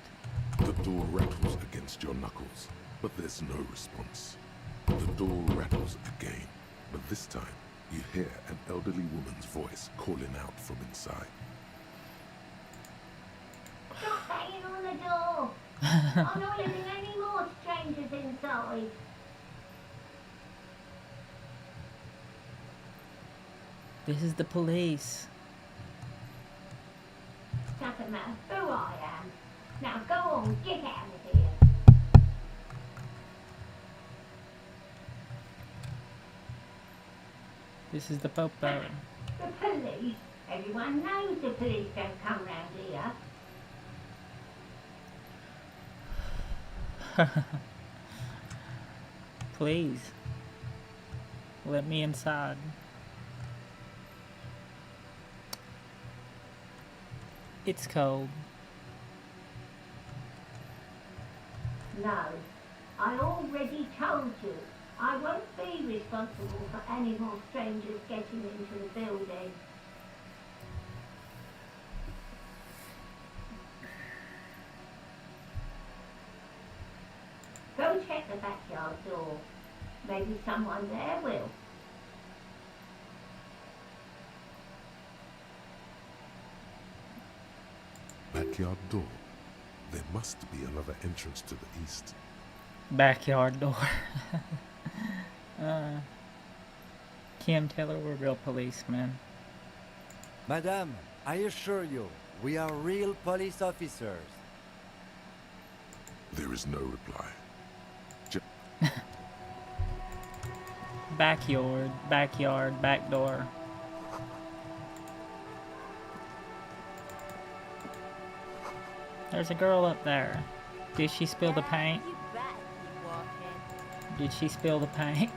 The door rattles against your knuckles, but there's no response. The door rattles again, but this time you hear an elderly woman's voice calling out from inside. Stop banging on the door! I'm not letting any more strangers inside. This is the police. Doesn't matter who I am. Now go on, get out of here. This is the Popo. The police? Everyone knows the police don't come round here. Please. Let me inside. It's cold. No, I already told you. I won't be responsible for any more strangers getting into the building. Go check the backyard door. Maybe someone there will. Backyard door. There must be another entrance to the east. Backyard door. Kim, tell her we're real policemen. Madame, I assure you, we are real police officers. There is no reply. Backyard, backyard, back door. There's a girl up there. Did she spill the paint? You bet keep walking. Did she spill the paint?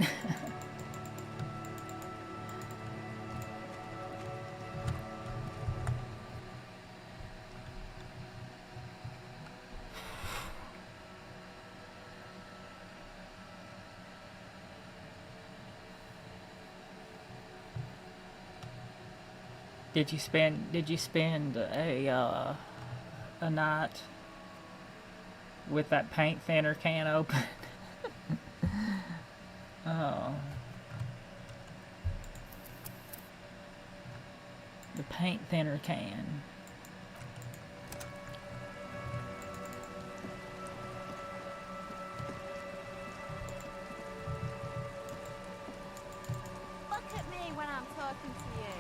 Did you spend a night with that paint thinner can open? Oh. The paint thinner can. Look at me when I'm talking to you.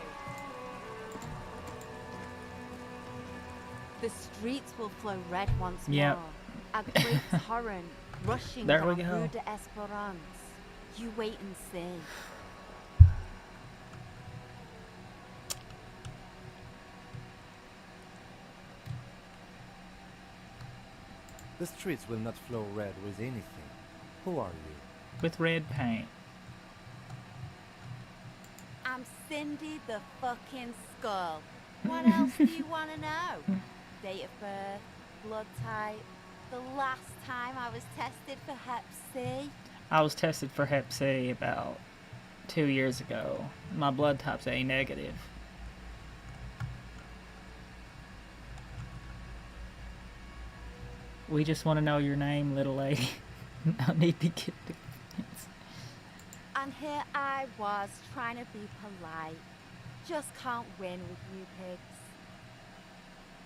The streets will flow red once Yep. more. A great torrent rushing There we down go. Rue de Esperance. You wait and see. The streets will not flow red with anything. Who are you? With red paint. I'm Cindy the fucking Skull. What else do you want to know? Date of birth, blood type, the last time I was tested for Hep C. I was tested for Hep C about 2 years ago. My blood type's A negative. We just want to know your name, little lady. No need to get the And here I was trying to be polite. Just can't win with you pigs.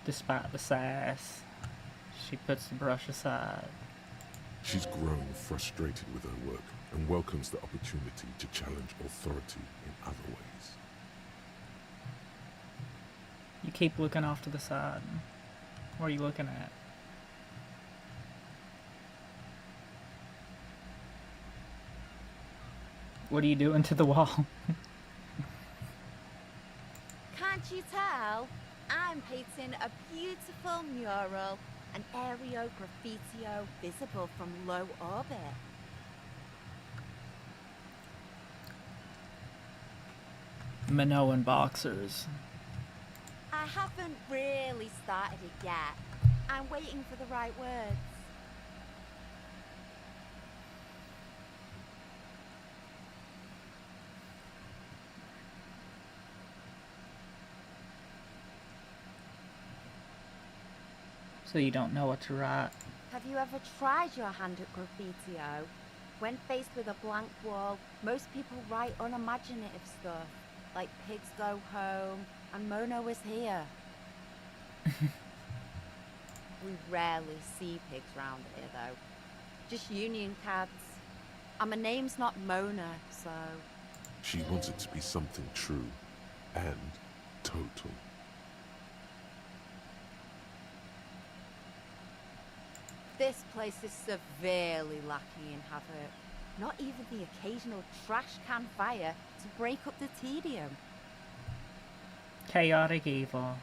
Despite the sass, she puts the brush aside. She's grown frustrated with her work and welcomes the opportunity to challenge authority in other ways. You keep looking off to the side. What are you looking at? What are you doing to the wall? Can't you tell? I'm painting a beautiful mural, an aereo graffitio visible from low orbit. Minoan boxers. I haven't really started it yet. I'm waiting for the right words. So you don't know what to write. Have you ever tried your hand at graffitio? When faced with a blank wall, most people write unimaginative stuff, like pigs go home and Mona was here. We rarely see pigs round here though. Just union cabs. And my name's not Mona, so... She wants it to be something true and total. This place is severely lacking in havoc. Not even the occasional trash can fire to break up the tedium. Chaotic evil.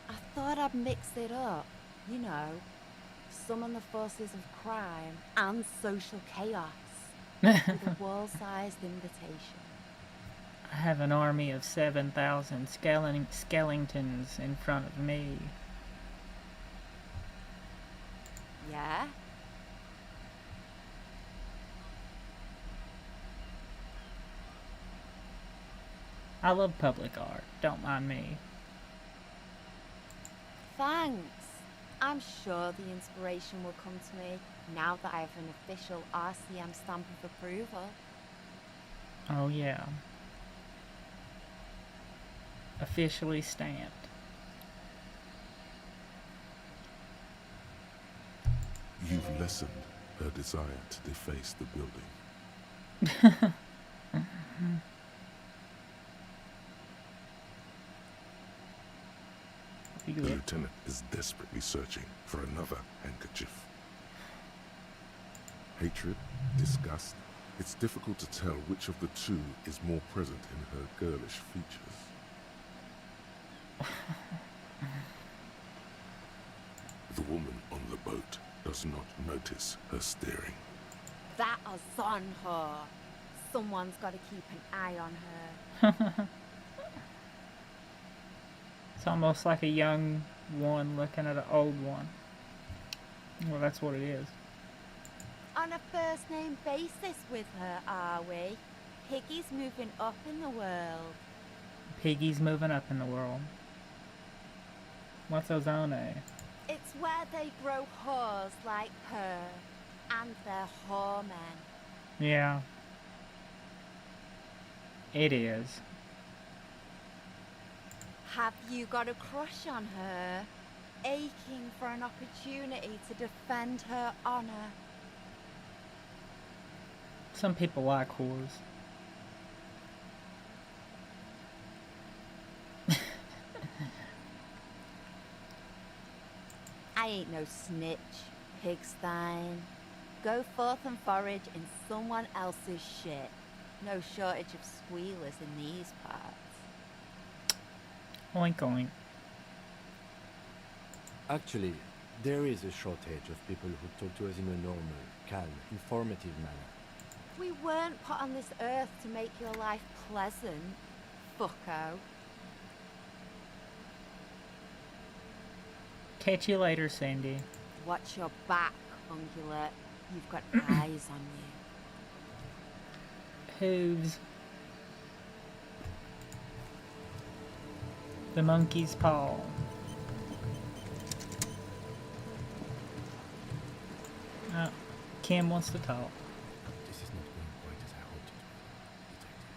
I thought I'd mix it up, you know, summon the forces of crime and social chaos with a wall-sized invitation. I have an army of 7,000 skeletons in front of me. Yeah? I love public art, don't mind me. Thanks. I'm sure the inspiration will come to me now that I have an official RCM stamp of approval. Oh yeah. Officially stamped. You've lessened her desire to deface the building. The lieutenant is desperately searching for another handkerchief. Hatred, disgust, it's difficult to tell which of the two is more present in her girlish features. The woman on the boat does not notice her staring. That is on her. Someone's got to keep an eye on her. It's almost like a young one looking at an old one. Well, that's what it is. On a first-name basis with her, are we? Piggy's moving up in the world. Piggy's moving up in the world. What's Ozone? It's where they grow whores like her. And they're whoremen. Yeah. It is. Have you got a crush on her? Aching for an opportunity to defend her honor? Some people like whores. I ain't no snitch, pigstein. Go forth and forage in someone else's shit. No shortage of squealers in these parts. Oink oink. Actually, there is a shortage of people who talk to us in a normal, calm, informative manner. We weren't put on this earth to make your life pleasant, fucko. Catch you later, Sandy. Watch your back, ungulate. You've got eyes on you. Hooves. The monkey's paw. Oh, Kim wants to talk. This is not going quite as I hoped it would, Detective.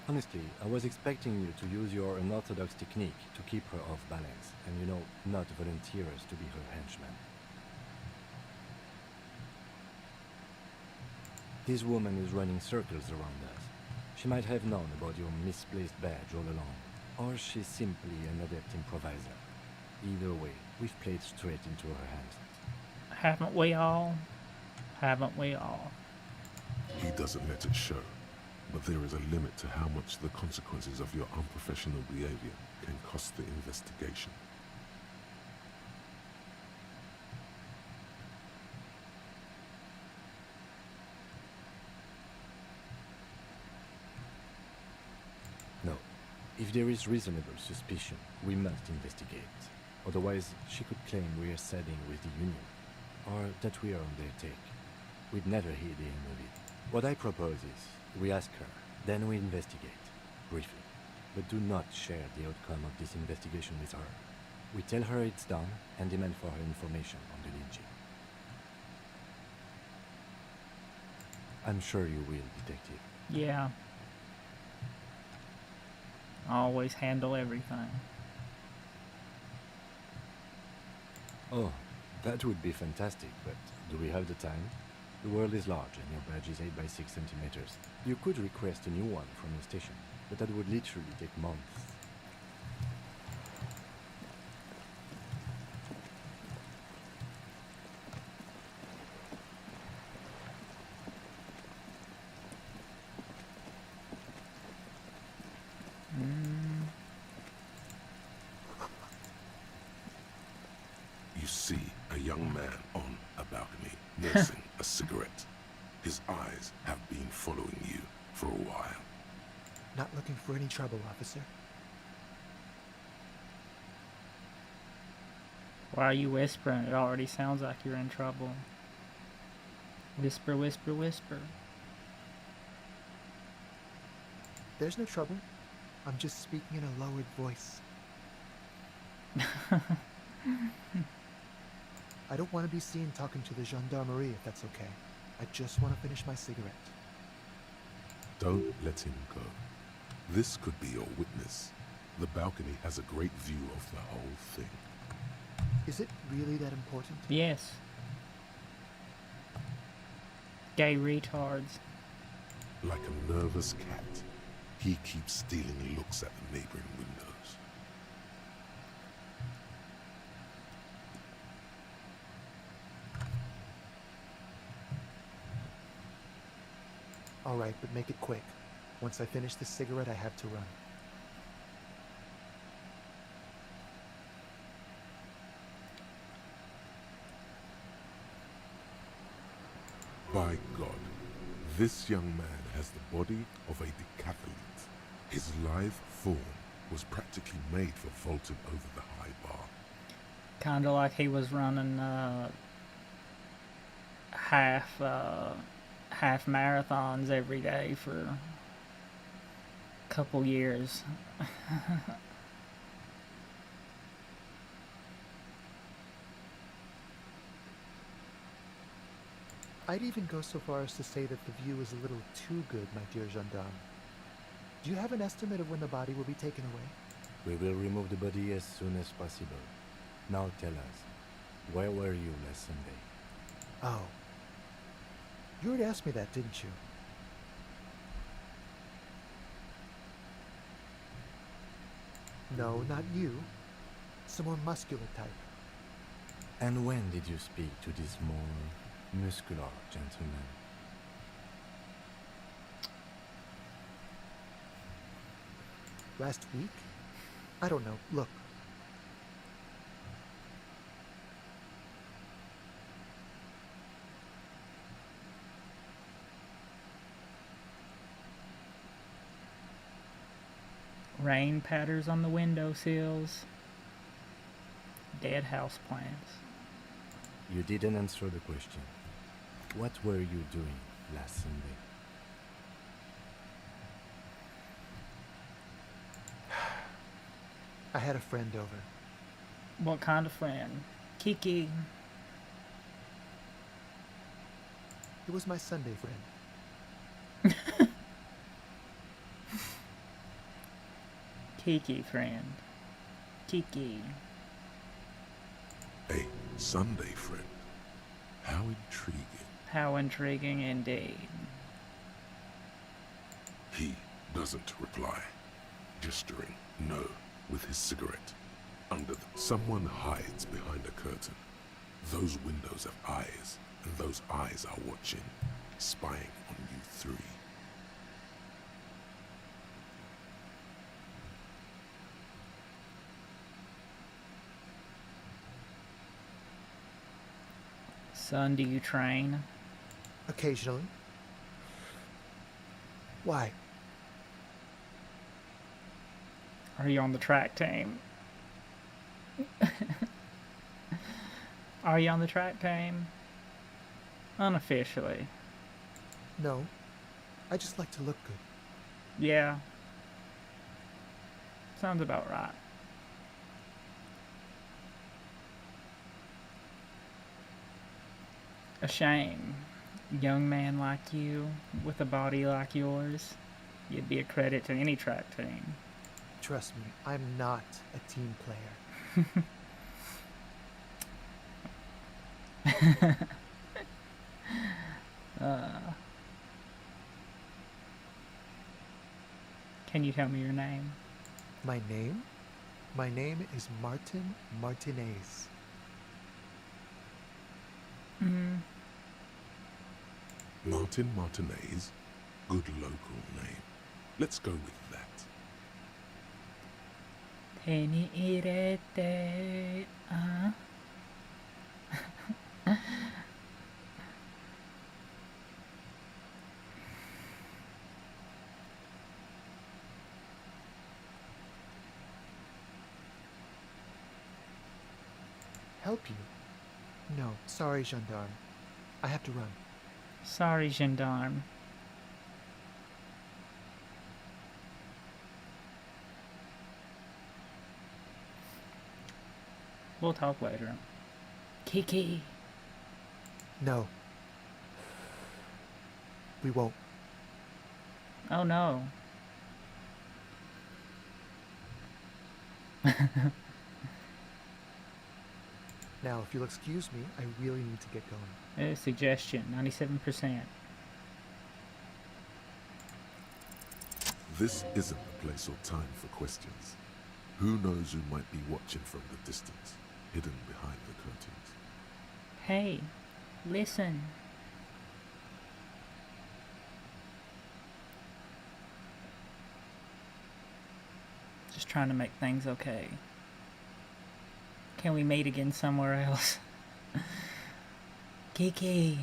Honestly, I was expecting you to use your unorthodox technique to keep her off balance, and not volunteer us to be her henchmen. This woman is running circles around us. She might have known about your misplaced badge all along, or she's simply an adept improviser. Either way, we've played straight into her hands. Haven't we all? Haven't we all? He doesn't let it show, but there is a limit to how much the consequences of your unprofessional behavior can cost the investigation. No. If there is reasonable suspicion, we must investigate. Otherwise, she could claim we are siding with the Union, or that we are on their take. We'd never hear the end of it. What I propose is, we ask her, then we investigate, briefly. But do not share the outcome of this investigation with her. We tell her it's done, and demand for her information on the lynching. I'm sure you will, Detective. Yeah. Always handle everything. Oh, that would be fantastic, but do we have the time? The world is large and your badge is 8 by 6 centimeters. You could request a new one from the station, but that would literally take months. You see a young man on a balcony nursing a cigarette. His eyes have been following you for a while. Not looking for any trouble, officer. Why are you whispering? It already sounds like you're in trouble. Whisper, whisper, whisper. There's no trouble. I'm just speaking in a lowered voice. I don't want to be seen talking to the gendarmerie if that's okay. I just want to finish my cigarette. Don't let him go. This could be your witness. The balcony has a great view of the whole thing. Is it really that important? Yes. Gay retards. Like a nervous cat, he keeps stealing looks at the neighboring windows. All right, but make it quick. Once I finish this cigarette, I have to run. By God, this young man has the body of a decathlete. His lithe form was practically made for vaulting over the high bar. Kinda like he was running half marathons every day for a couple years. I'd even go so far as to say that the view is a little too good, my dear gendarme. Do you have an estimate of when the body will be taken away? We will remove the body as soon as possible. Now tell us, where were you last Sunday? Oh. You already asked me that, didn't you? No, not you. Some more muscular type. And when did you speak to this more muscular gentleman? Last week? I don't know. Look. Rain patters on the windowsills. Dead house plants. You didn't answer the question. What were you doing last Sunday? I had a friend over. What kind of friend? Kiki. It was my Sunday friend. Kiki friend. Kiki. A Sunday friend. How intriguing. How intriguing indeed. He doesn't reply, gesturing no with his cigarette. Someone hides behind a curtain. Those windows have eyes, and those eyes are watching, spying on you three. Son, do you train? Occasionally. Why? Are you on the track team? Are you on the track team? Unofficially. No. I just like to look good. Yeah. Sounds about right. A shame. Young man like you, with a body like yours, you'd be a credit to any track team. Trust me, I'm not a team player. Can you tell me your name? My name? My name is Martin Martinez. Martin Martinez? Good local name. Let's go with that. Penny irete. Help you? No, sorry, gendarme. I have to run. Sorry, gendarme. We'll talk later. Kiki. No. We won't. Oh no. Now, if you'll excuse me, I really need to get going. Suggestion, 97%. This isn't the place or time for questions. Who knows who might be watching from the distance, hidden behind the curtains. Hey, listen. Just trying to make things okay. Can we meet again somewhere else? Kiki.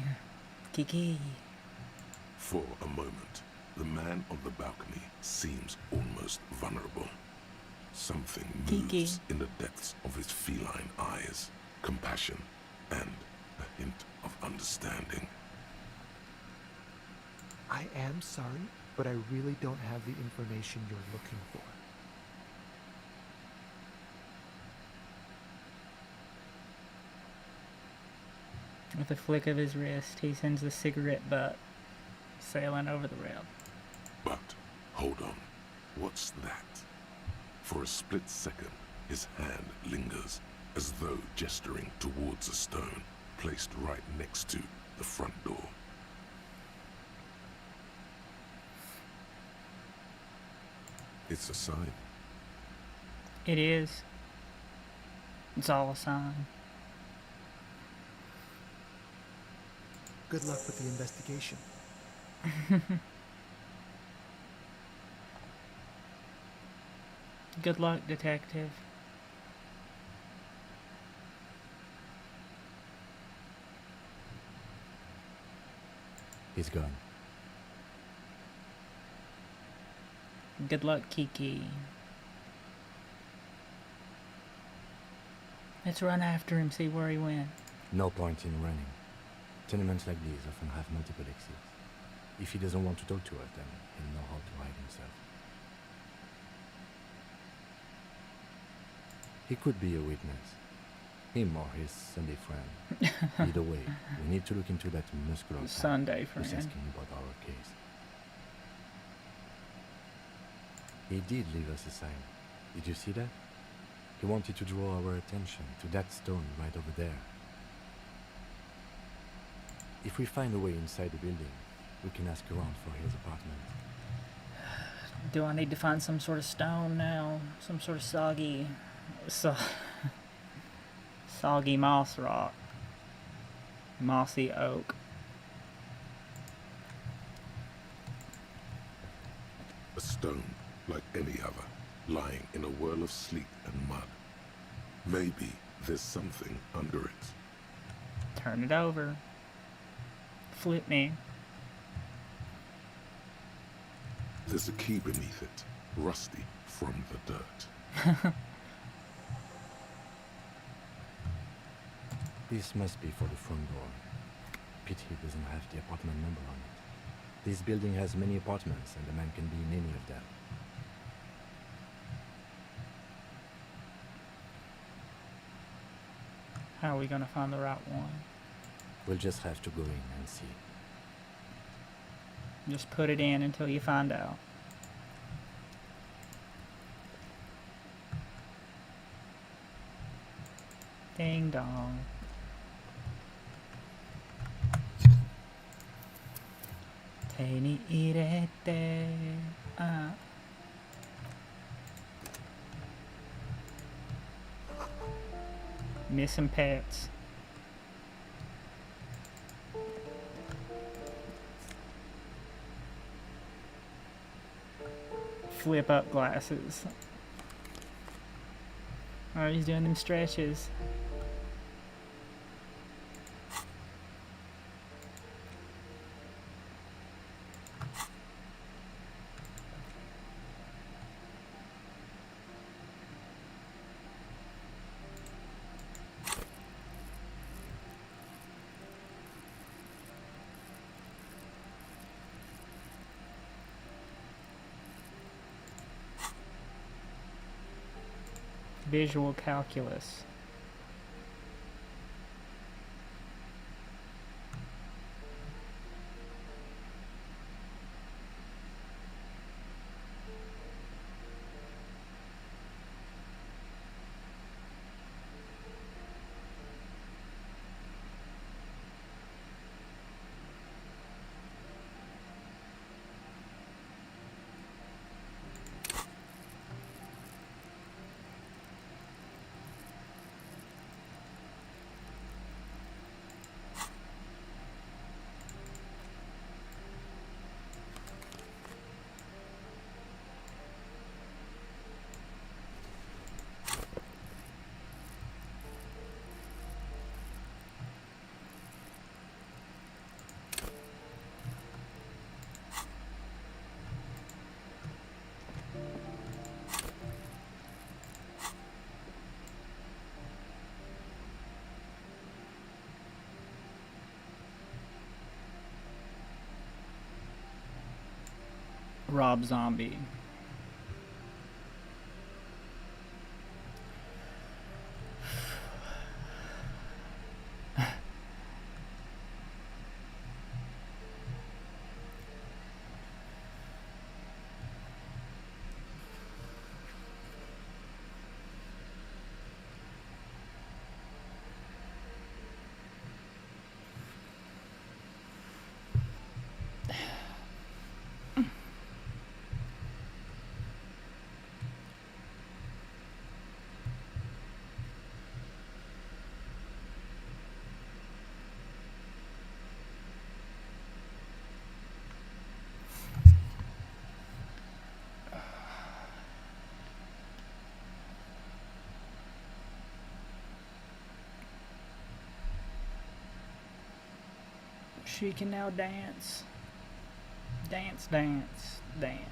Kiki. For a moment, the man on the balcony seems almost vulnerable. Something moves Kiki. in the depths of his feline eyes. Compassion and a hint of understanding. I am sorry, but I really don't have the information you're looking for. With a flick of his wrist, he sends the cigarette butt sailing over the rail. But, hold on. What's that? For a split second, his hand lingers, as though gesturing towards a stone placed right next to the front door. It's a sign. It is. It's all a sign. Good luck with the investigation. Good luck, detective. He's gone. Good luck, Kiki. Let's run after him, see where he went. No point in running. Tenements like these often have multiple exits. If he doesn't want to talk to us, then he'll know how to hide himself. He could be a witness. Him or his Sunday friend. Either way, we need to look into that muscular type Sunday who's friend. asking about our case. He did leave us a sign. Did you see that? He wanted to draw our attention to that stone right over there. If we find a way inside the building, we can ask around for his apartment. Do I need to find some sort of stone now? Some sort of soggy moss rock. Mossy oak. A stone like any other, lying in a whirl of sleet and mud. Maybe there's something under it. Turn it over. Flip me. There's a key beneath it, rusty from the dirt. This must be for the front door. Pity it doesn't have the apartment number on it. This building has many apartments, and the man can be in any of them. How are we gonna find the right one? We'll just have to go in and see. Just put it in until you find out. Ding dong. Te ni irete. Missing pets. Flip up glasses. Oh, he's doing them stretches. Visual calculus. Rob Zombie. She can now dance. Dance, dance, dance.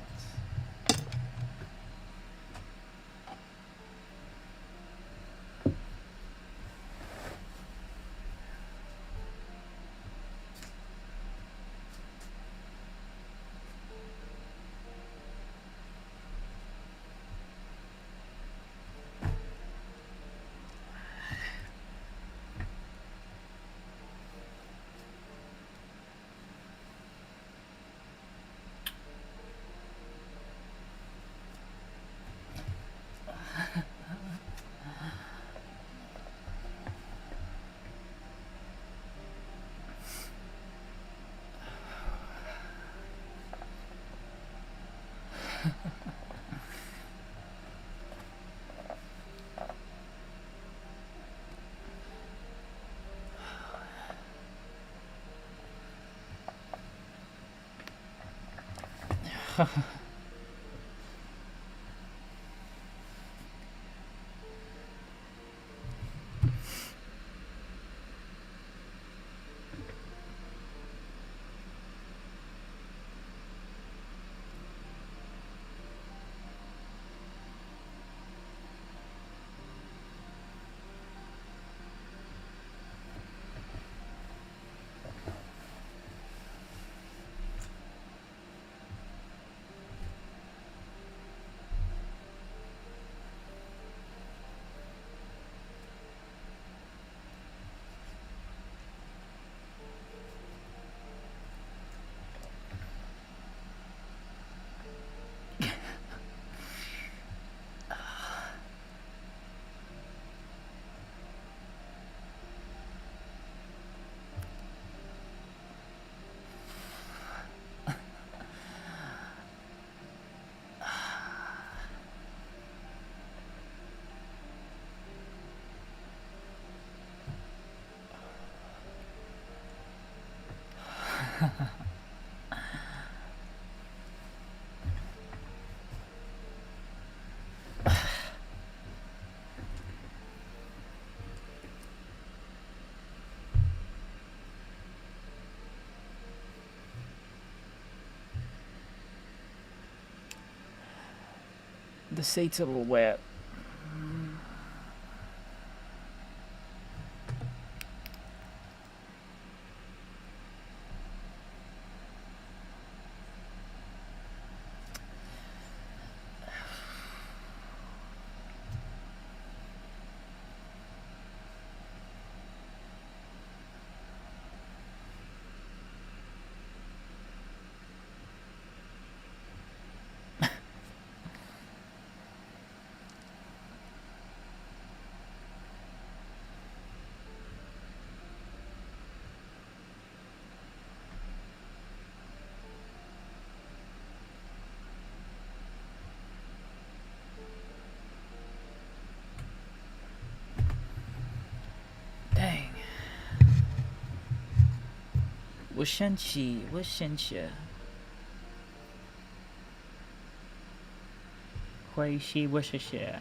The seat's a little wet. Dang. 我生气，我生气。会是我谢谢。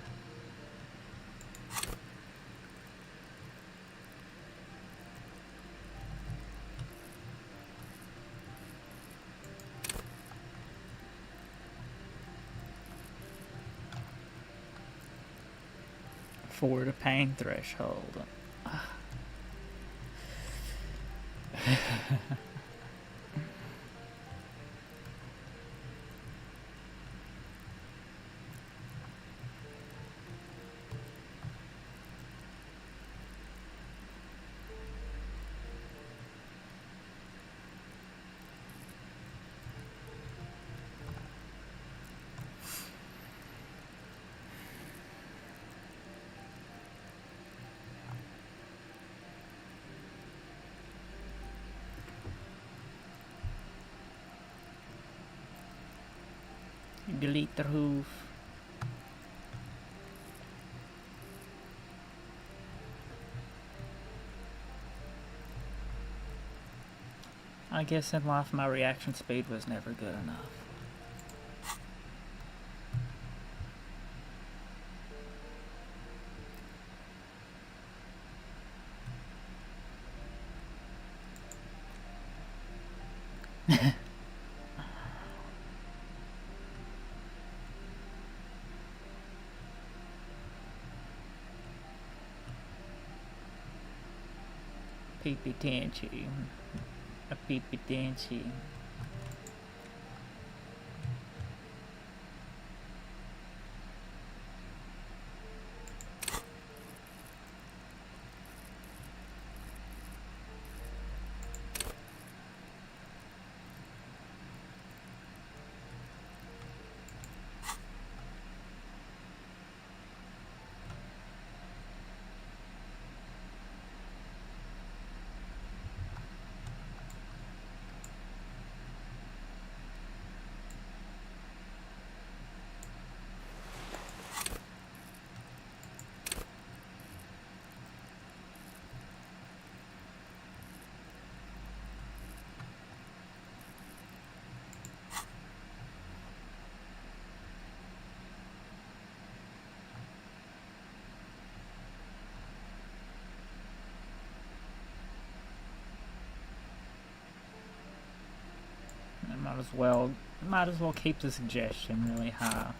For the pain threshold. Glittergrudgehoof. I guess in life my reaction speed was never good enough. Peepee Tanchi. A Peepee Tanchi. I might as well keep the suggestion really high.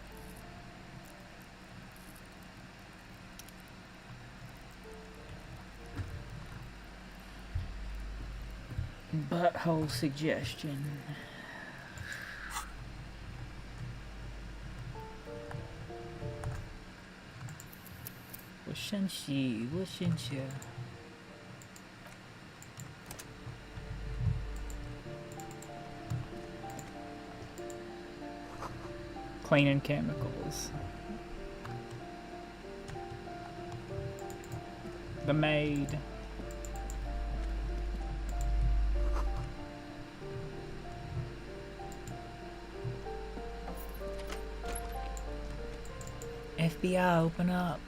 Butthole suggestion.我生气，我生气。Cleaning chemicals. The maid. FBI, open up.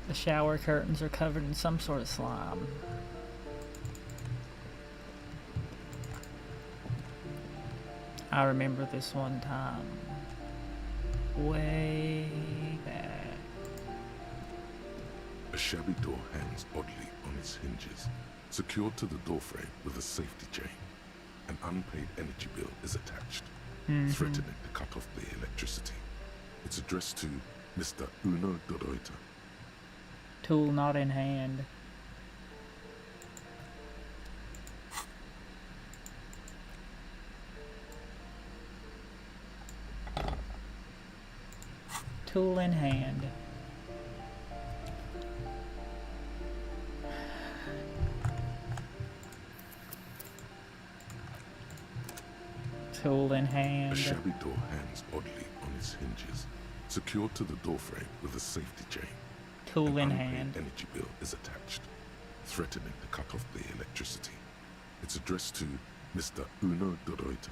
The shower curtains are covered in some sort of slime. I remember this one time. Way back. A shabby door hangs oddly on its hinges, secured to the doorframe with a safety chain. An unpaid energy bill is attached, threatening to cut off the electricity. It's addressed to Mr. Uno Doroita. Tool not in hand. Tool in hand. Tool in hand. A shabby door hangs oddly on its hinges, secured to the doorframe with a safety chain. Tool in An unpaid hand. energy bill is attached, threatening to cut off the electricity. It's addressed to Mr. Uno Doroita.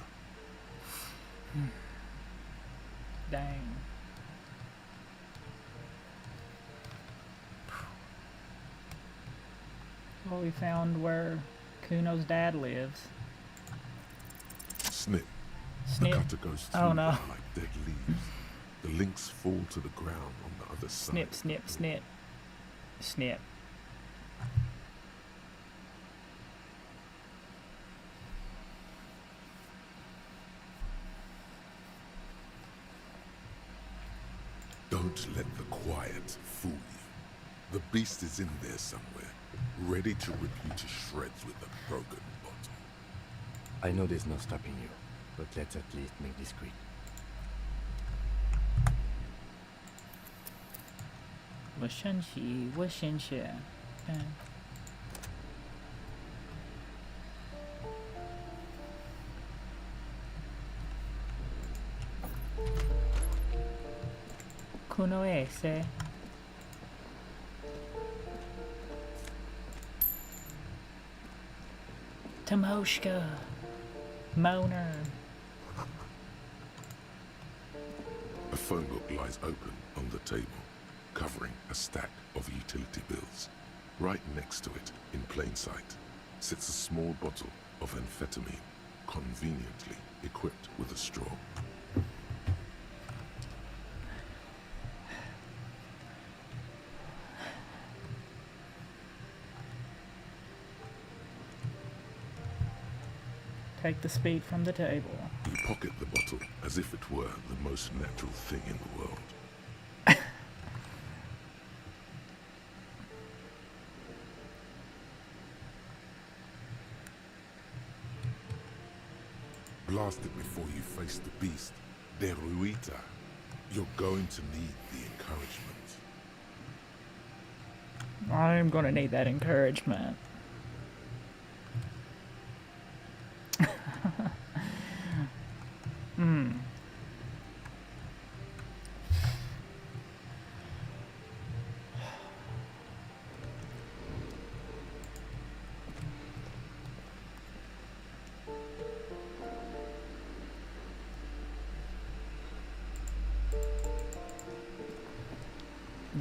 Dang. Well, we found where Kuno's dad lives. Snip. Snip. The cutter goes through Oh no. them like dead leaves. The links fall to the ground on the other side. Snip, snip, snip. Snip. Don't let the quiet fool you. The beast is in there somewhere, ready to rip you to shreds with a broken bottle. I know there's no stopping you, but let's at least make this quick.我生气，我生气。Kuno ese. Tamoshka. Moaner. A phone book lies open on the table, covering a stack of utility bills. Right next to it, in plain sight, sits a small bottle of amphetamine, conveniently equipped with a straw. Take the speed from the table. You pocket the bottle as if it were the most natural thing in the world. Blast it before you face the beast. Deruita. You're going to need the encouragement. I'm gonna need that encouragement. Hmm.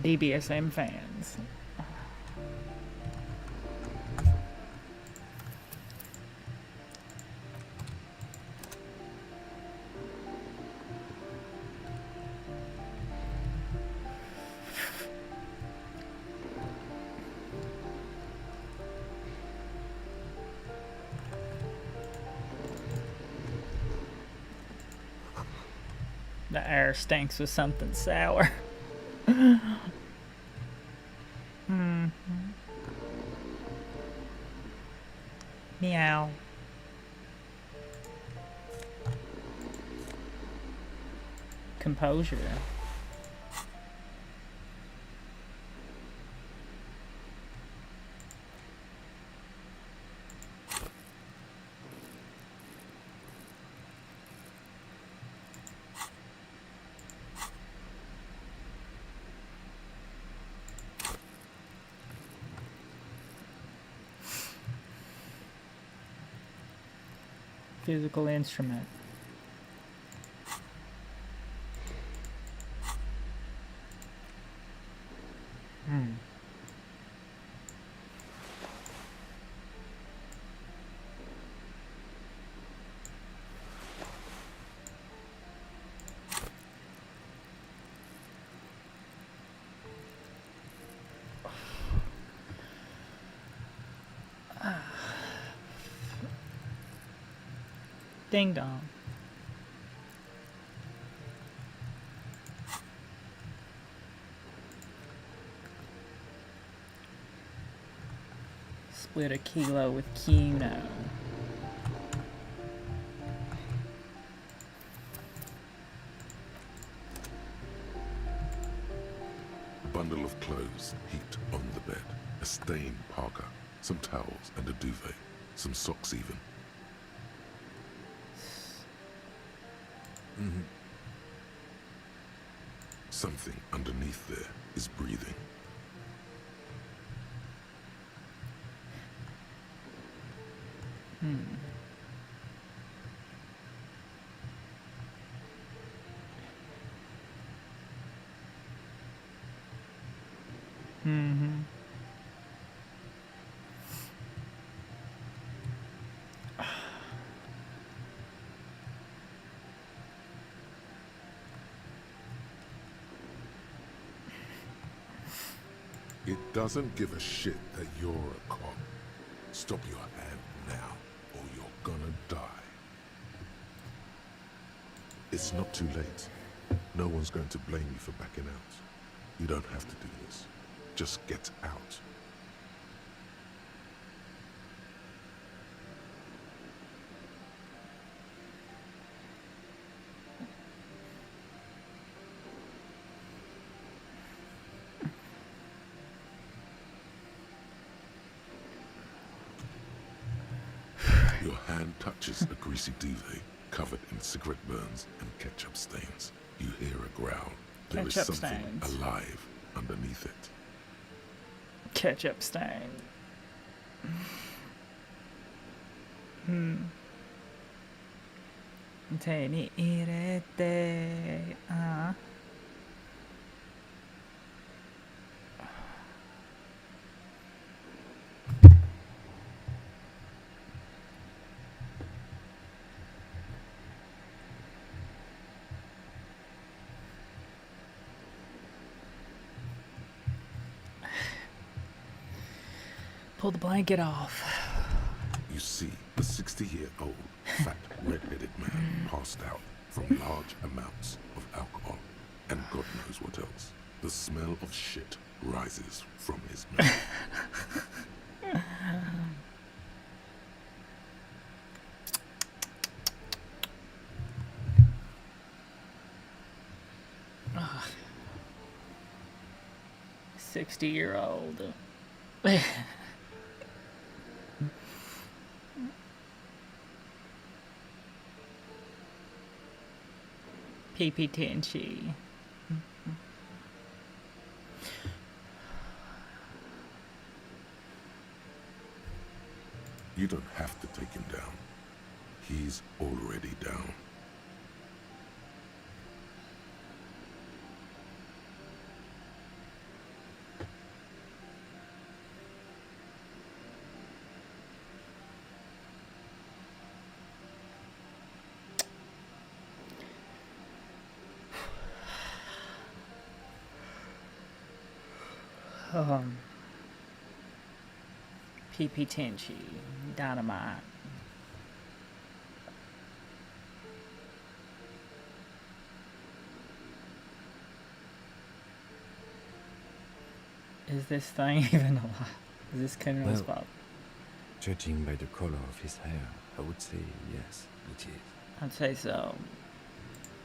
DBSM fans. The air stinks with something sour. Meow. Composure. Physical instrument. Ding dong. Split a kilo with Kino. A bundle of clothes heaped on the bed. A stained parka, some towels and a duvet. Some socks even. Something underneath there is breathing. It doesn't give a shit that you're a cop. Stop your hand now, or you're gonna die. It's not too late. No one's going to blame you for backing out. You don't have to do this. Just get out. Your hand touches a greasy duvet covered in cigarette burns and ketchup stains. You hear a growl. There is Ketchup something stains. alive underneath it. Ketchup stain.手に入れて、ああ。Pull the blanket off. You see a 60-year-old fat red-headed man passed out from large amounts of alcohol and God knows what else. The smell of shit rises from his mouth. Ugh. 60-year-old. PP10G. You don't have to take him down. He's already down. PP10G. Dynamite. Is this thing even alive? Is this Kenra's fault? Judging by the color of his hair, I would say yes, it is. I'd say so.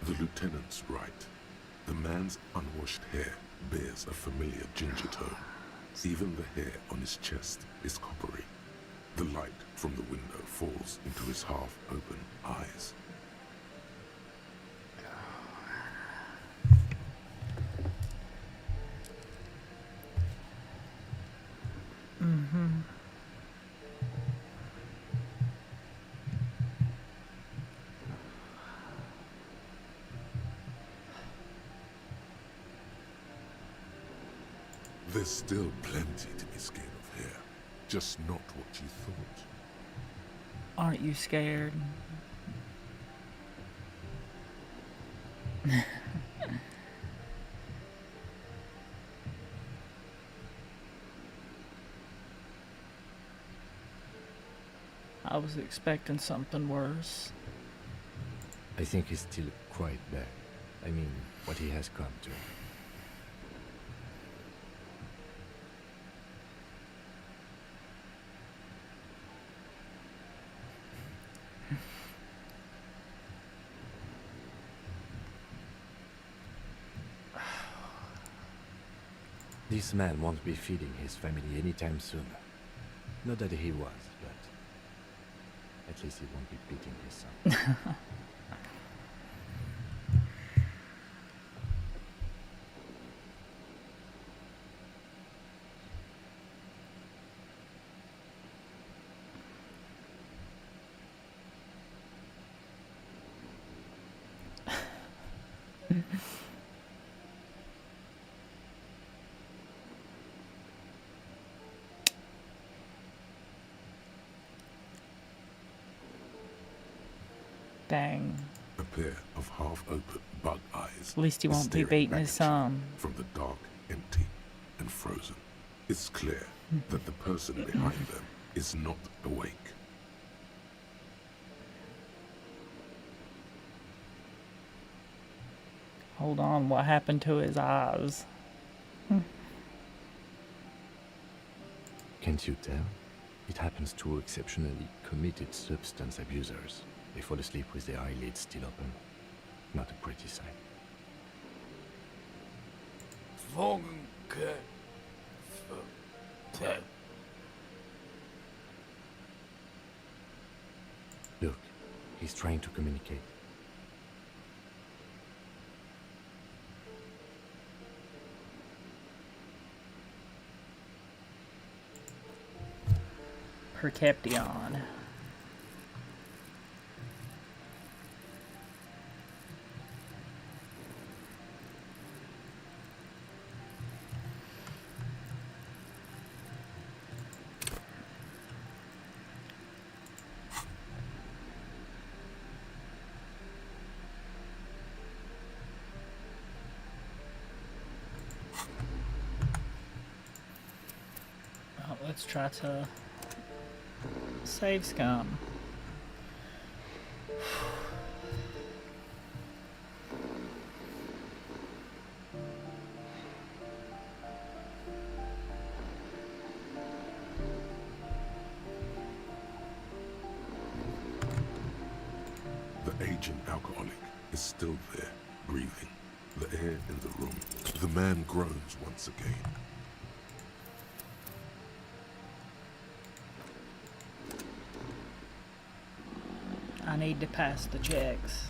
The lieutenant's right. The man's unwashed hair bears a familiar ginger tone. Even the hair on his chest is coppery. The light from the window falls into his half-open eyes. There's still plenty to be scared of here. Just not what you thought. Aren't you scared? I was expecting something worse. I think he's still quite bad. I mean, what he has come to. This man won't be feeding his family anytime soon. Not that he was, but at least he won't be beating his son. Dang. A pair of half-open bug eyes. At least he won't be staring beating back his at you son. From the dark, empty, and frozen. It's clear that the person behind them is not awake. Hold on, what happened to his eyes? Can't you tell? It happens to exceptionally committed substance abusers. They fall asleep with their eyelids still open. Not a pretty sight. Look, he's trying to communicate. Perception. Let's try to Save scum. The aging alcoholic is still there, breathing. The air in the room. The man groans once again. I need to pass the checks.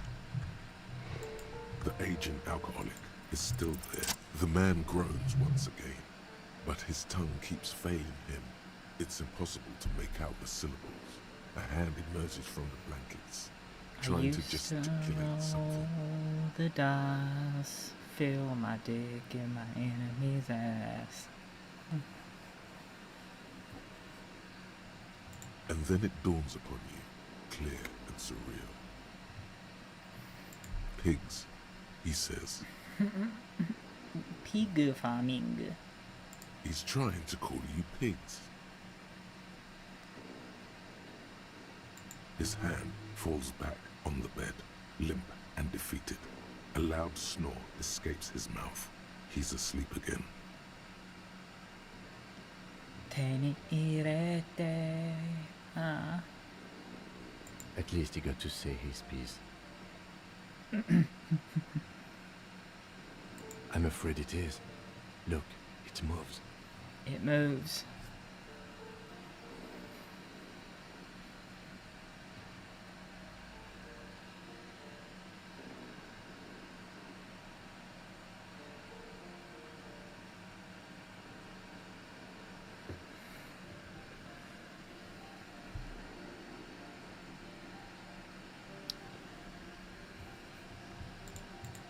The aging alcoholic is still there. The man groans once again, but his tongue keeps failing him. It's impossible to make out the syllables. A hand emerges from the blankets, trying to gesticulate something. The dice, feel my dick in my enemy's ass. And then it dawns upon you, clear and surreal. Pigs, he says. Pig farming. He's trying to call you pigs. His hand falls back on the bed, limp and defeated. A loud snore escapes his mouth. He's asleep again. Teni irete. Ah. At least he got to say his piece. I'm afraid it is. Look, it moves. It moves.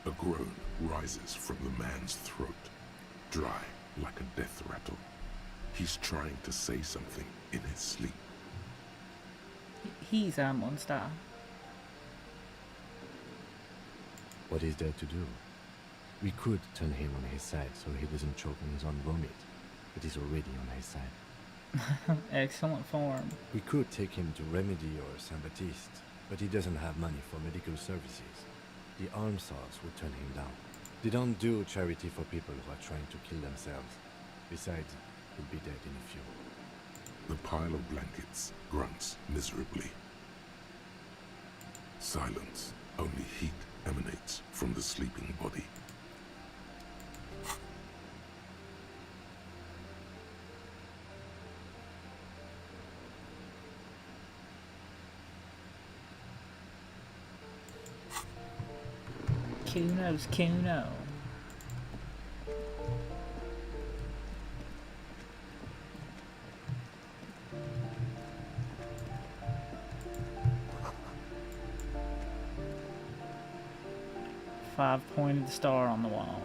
A groan rises from the man's throat, dry like a death rattle. He's trying to say something in his sleep. He's a monster. What is there to do? We could turn him on his side so he doesn't choke on his own vomit, but he's already on his side. Excellent form. We could take him to Remedy or Saint Baptiste, but he doesn't have money for medical services. The almshouse would turn him down. They don't do charity for people who are trying to kill themselves. Besides, he'll be dead in a few. The pile of blankets grunts miserably. Silence. Only heat emanates from the sleeping body. Kuno's Kuno. Five-pointed star on the wall.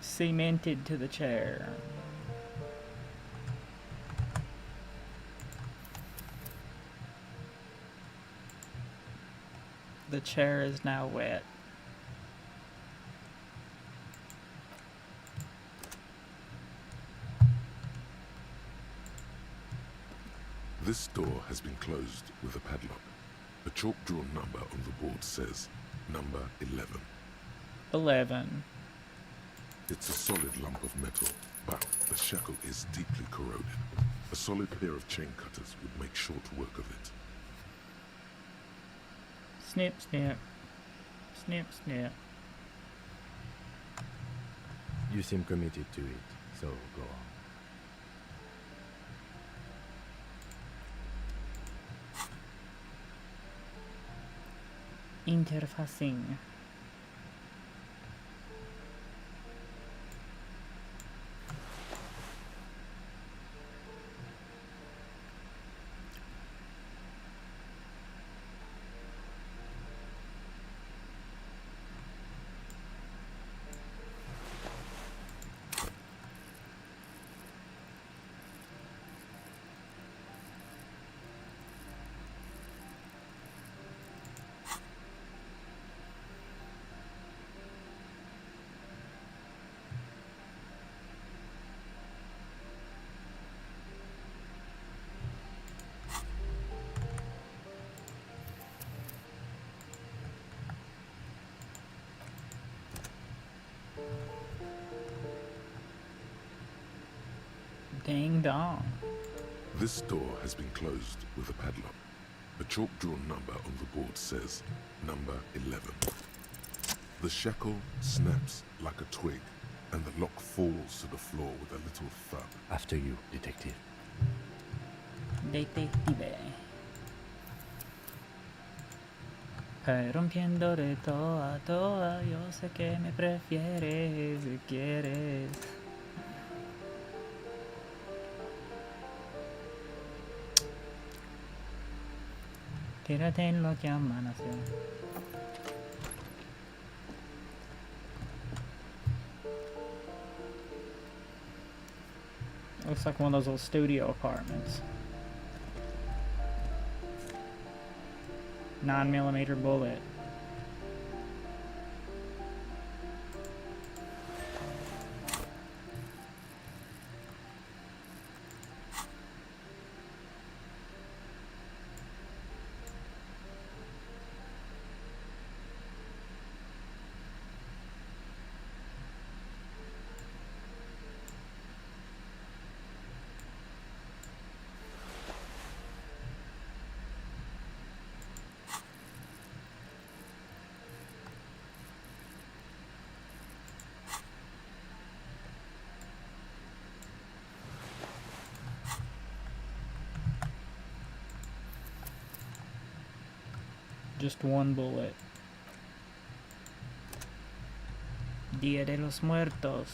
Cemented to the chair. The chair is now wet. This door has been closed with a padlock. A chalk-drawn number on the board says, number 11. 11. It's a solid lump of metal, but the shackle is deeply corroded. A solid pair of chain cutters would make short work of it. Snip, snip. Snip, snip. You seem committed to it, so go on. Interfacing. Ding dong. This door has been closed with a padlock. A chalk-drawn number on the board says number 11. The shackle snaps like a twig, and the lock falls to the floor with a little thud. After you, detective. Detective. Rompiendo de toa a toa, yo sé que me prefieres si quieres. Quédate en lo que aman hacer. Looks like one of those little studio apartments. 9mm bullet. Just one bullet. Dia de los Muertos.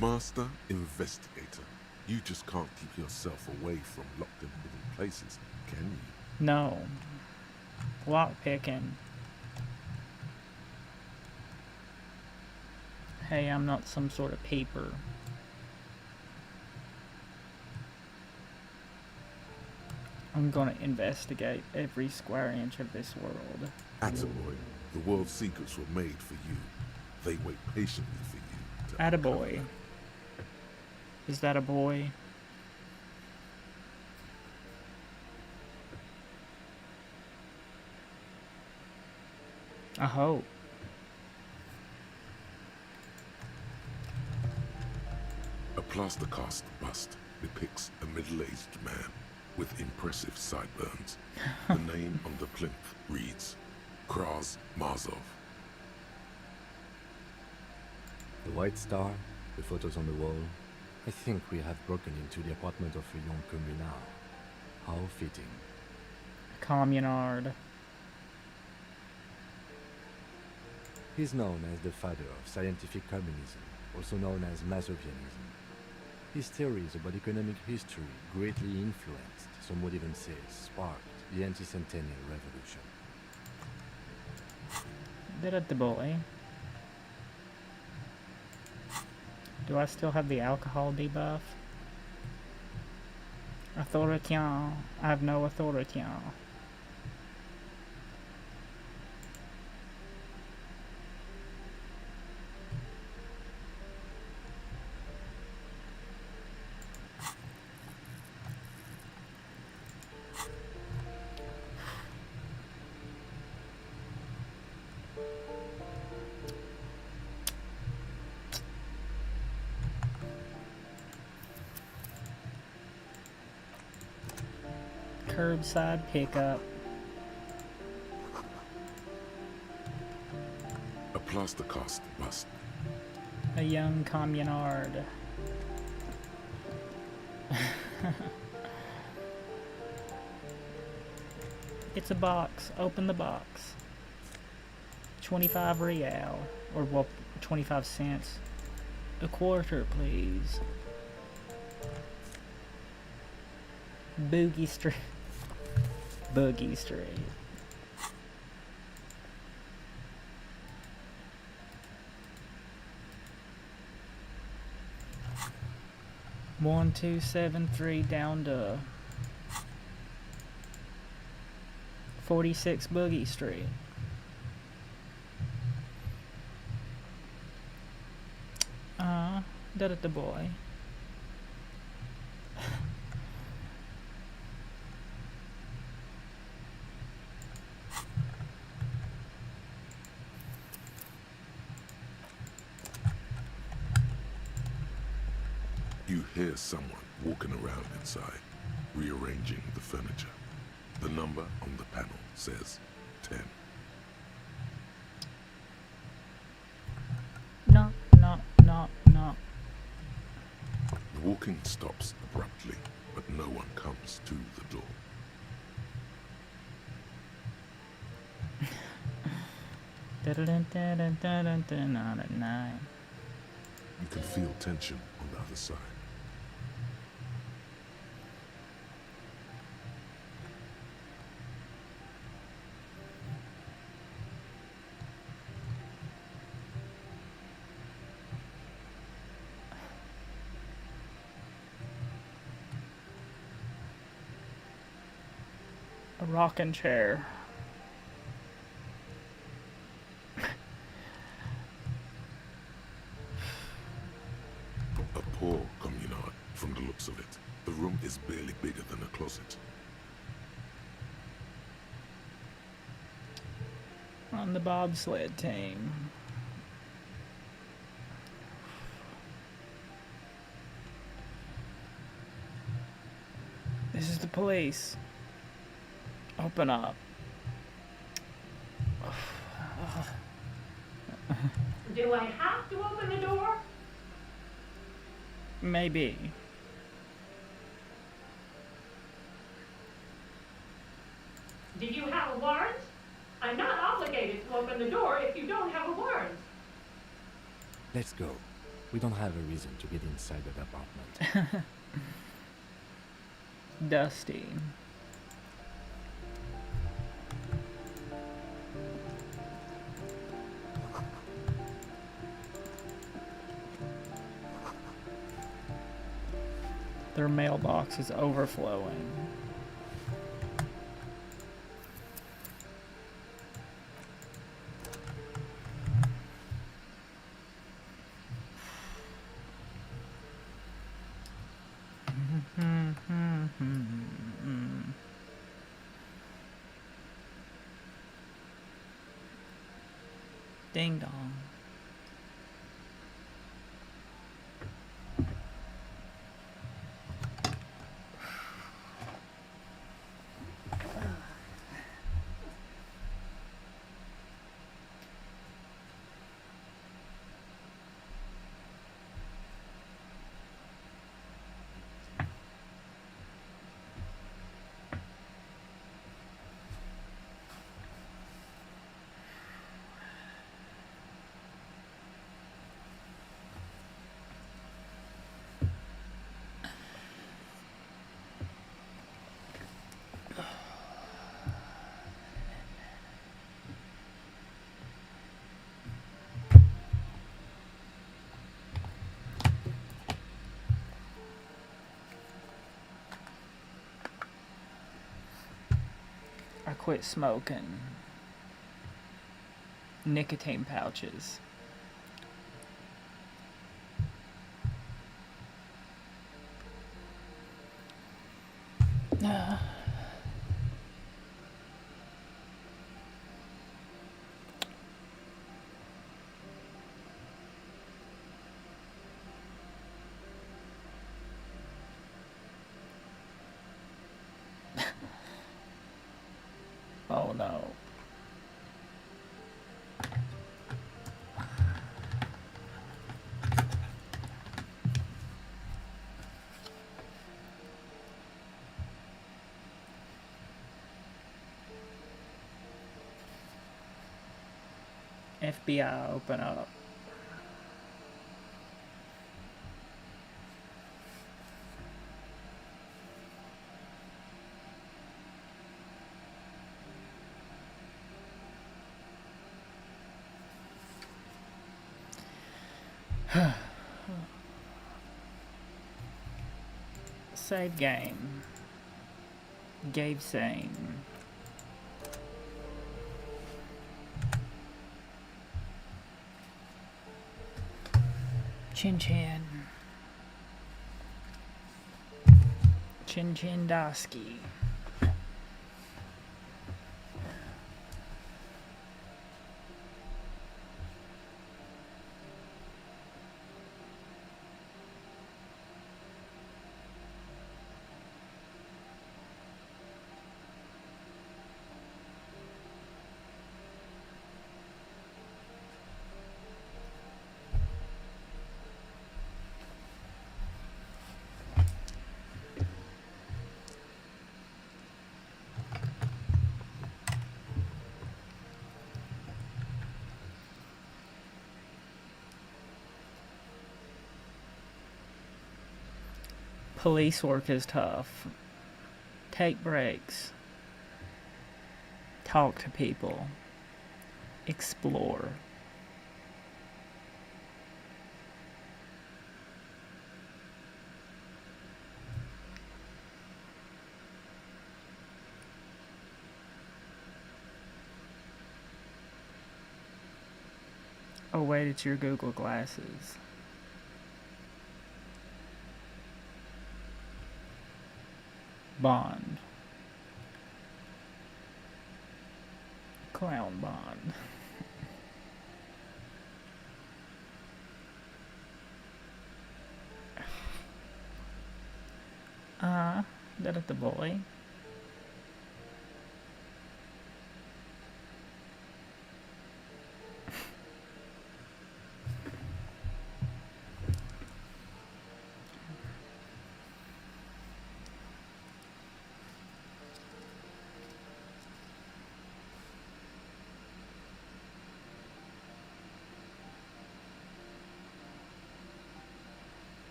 Master Investigator, you just can't keep yourself away from locked and hidden places, can you? No. Lock picking. Hey, I'm not some sort of paper. I'm gonna investigate every square inch of this world. Attaboy, the world's secrets were made for you. They wait patiently for you to Attaboy. uncover them. Is that a boy? I hope. A plaster cast bust depicts a middle-aged man with impressive sideburns. The name on the plinth reads Kraz Marzov. The White Star, the photos on the wall. I think we have broken into the apartment of a young communard. How fitting. Communard. He's known as the father of scientific communism, also known as Mazovianism. His theories about economic history greatly influenced, some would even say sparked, the anti-centennial revolution. Did it the boy? Do I still have the alcohol debuff? Authoritien. I have no authoritien. Curbside pickup. A plaster cast bust. A young communard. It's a box. Open the box. 25 real. Or, well, 25 cents. A quarter, please. Boogie Street. Boogie Street. One, 2, 7, 3 down to 46 Boogie Street. Did it the boy. You hear someone walking around inside, rearranging the furniture. The number on the panel says 10. No, no, no, no. The walking stops abruptly, but no one comes to the door. Not at 9. You can feel tension on the other side. A rocking chair. A poor communard, from the looks of it. The room is barely bigger than a closet. On the bobsled team. This is the police. Open up. Do I have to open the door? Maybe. Did you have a warrant? I'm not obligated to open the door if you don't have a warrant. Let's go. We don't have a reason to get inside that apartment. Dusty. Their mailbox is overflowing. Ding dong. I quit smoking. Nicotine pouches. Oh no. FBI, open up. Save game. Gave same. Chin chin. Chin chin dasky. Police work is tough. Take breaks. Talk to people. Explore. Oh wait, it's your Google glasses. Bond. Clown Bond. That at the boy.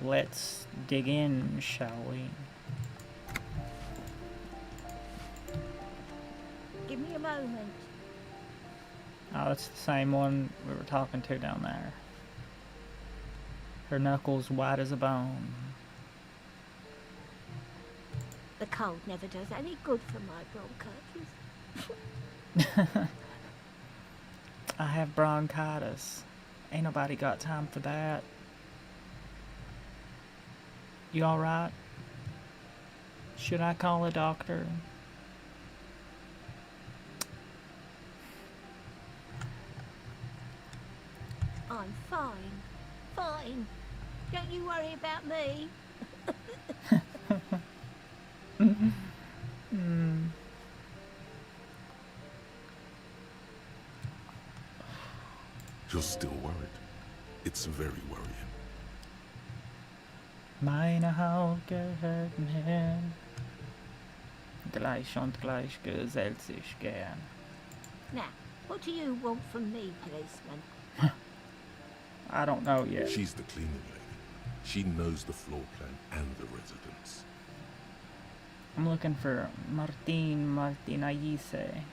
Let's dig in, shall we? Give me a moment. Oh, it's the same one we were talking to down there. Her knuckles white as a bone. The cold never does any good for my bronchitis. I have bronchitis. Ain't nobody got time for that. You alright? Should I call a doctor? I'm fine. Fine. Don't you worry about me. You're still worried. It's very worrying. Meine Haut gehört mir. Gleich und gleich gesellt sich gern. Now, what do you want from me, policeman? I don't know yet. She's the cleaning lady. She knows the floor plan and the residents. I'm looking for Martinayise.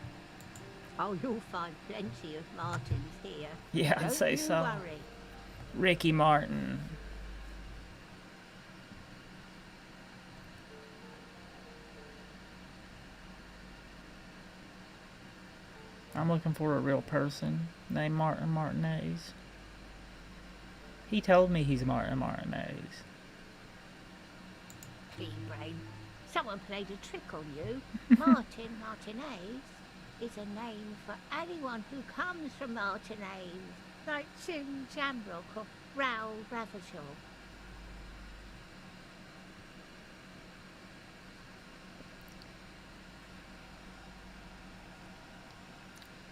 Oh, you'll find plenty of Martins here. Yeah, I'd Don't say you so. worry. Ricky Martin. I'm looking for a real person named Martin Martinez. He told me he's Martin Martinez. Big brain. Someone played a trick on you. Martin Martinez is a name for anyone who comes from Martinez, like Tim Jamrock or Raoul Ravachol.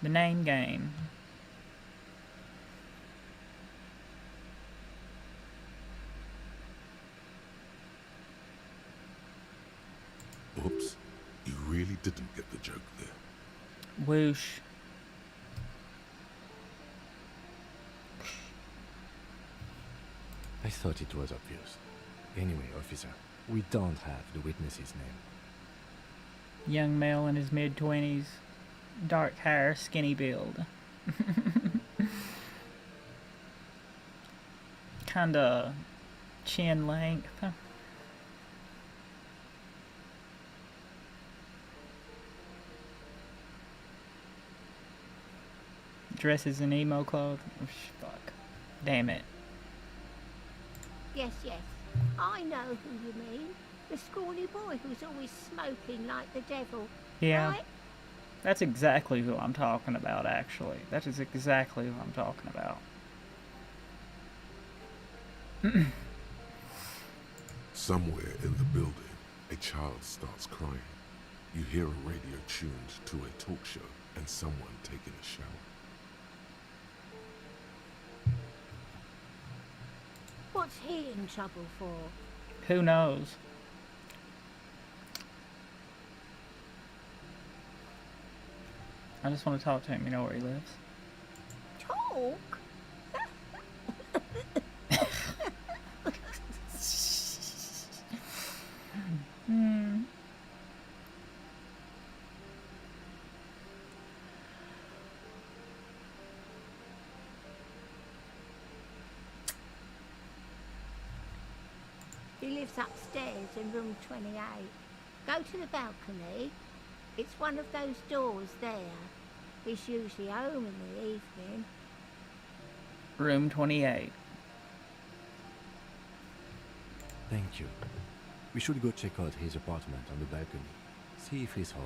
The name game. Oops. You really didn't get the joke there. Whoosh. I thought it was obvious. Anyway, officer, we don't have the witness's name. Young male in his mid-20s. Dark hair, skinny build. Kinda chin length. Dresses in emo clothes. Fuck. Damn it. Yes, yes. I know who you mean. The scrawny boy who's always smoking like the devil. Yeah. Right? That's exactly who I'm talking about, actually. That is exactly who I'm talking about. Somewhere in the building, a child starts crying. You hear a radio tuned to a talk show and someone taking a shower. What's he in trouble for? Who knows? I just want to talk to him. You know where he lives? Talk? He lives upstairs in room 28. Go to the balcony. It's one of those doors there. He's usually home in the evening. Room 28. Thank you. We should go check out his apartment on the balcony. See if he's home.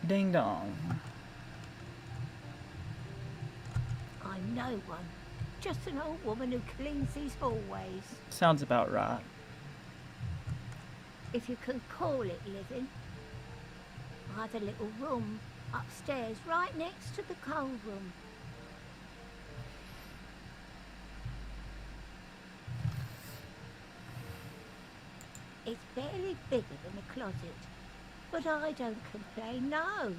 Ding dong. I'm no one. Just an old woman who cleans these hallways. Sounds about right. If you can call it living. I have a little room upstairs right next to the coal room. It's barely bigger than a closet, but I don't complain, no.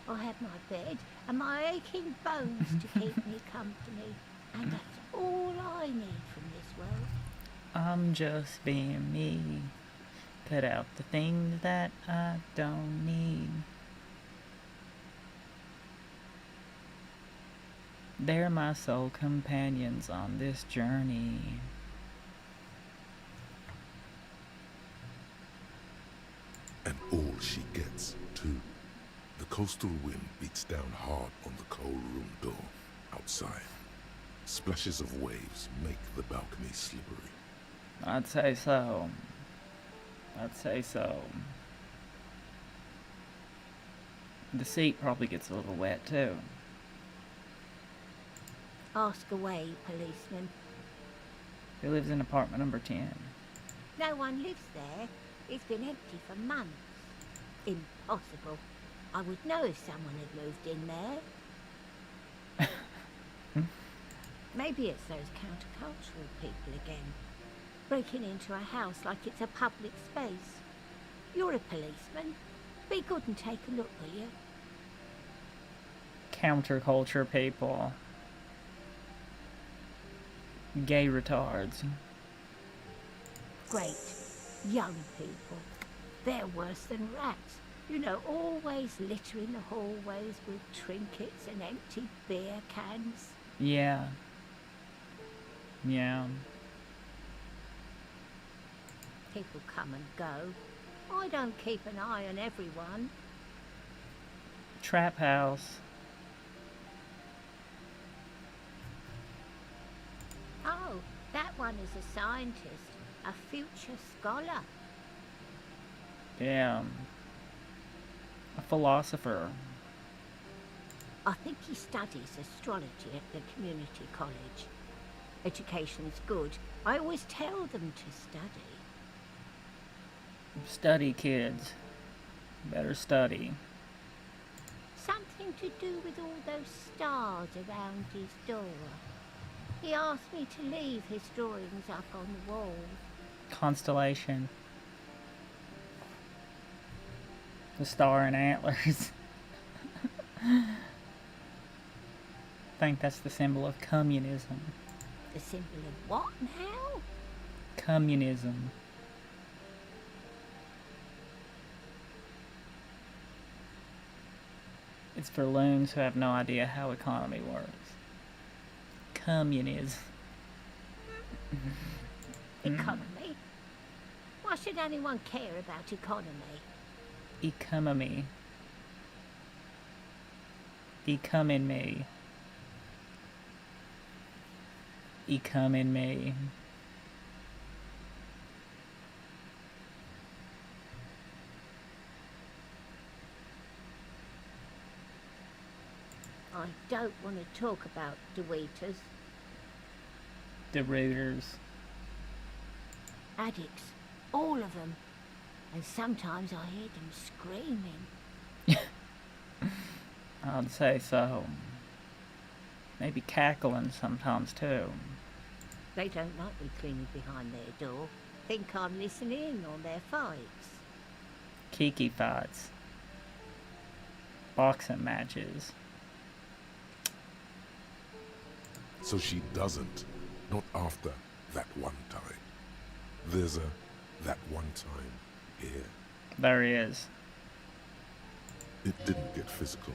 I have my bed and my aching bones to keep me company, and that's all I need from this world. I'm just being me. Cut out the things that I don't need. They're my sole companions on this journey. And all she gets, too. The coastal wind beats down hard on the coal room door outside. Splashes of waves make the balcony slippery. I'd say so. I'd say so. The seat probably gets a little wet too. Ask away, policeman. He lives in apartment number 10. No one lives there. It's been empty for months. Impossible. I would know if someone had moved in there. Maybe it's those countercultural people again. Breaking into a house like it's a public space. You're a policeman. Be good and take a look, will you? Counterculture people. Gay retards. Great. Young people. They're worse than rats. You know, always littering the hallways with trinkets and empty beer cans. Yeah. Yeah. People come and go. I don't keep an eye on everyone. Trap house. Oh, that one is a scientist, a future scholar. Yeah. A philosopher. I think he studies astrology at the community college. Education's good. I always tell them to study. Study, kids. Better study. Something to do with all those stars around his door. He asked me to leave his drawings up on the wall. Constellation. The star and antlers. I think that's the symbol of communism. The symbol of what now? Communism. It's for loons who have no idea how economy works. Communism. Economy? Why should anyone care about economy? Economy. Come in me. Come in me. I don't want to talk about the waiters. The rooters. Addicts. All of them. And sometimes I hear them screaming. I'd say so. Maybe cackling sometimes too. They don't like me cleaning behind their door. Think I'm listening in on their fights. Kiki fights. Boxing matches. So she doesn't. Not after that one time. There's a that one time here. There he is. It didn't get physical.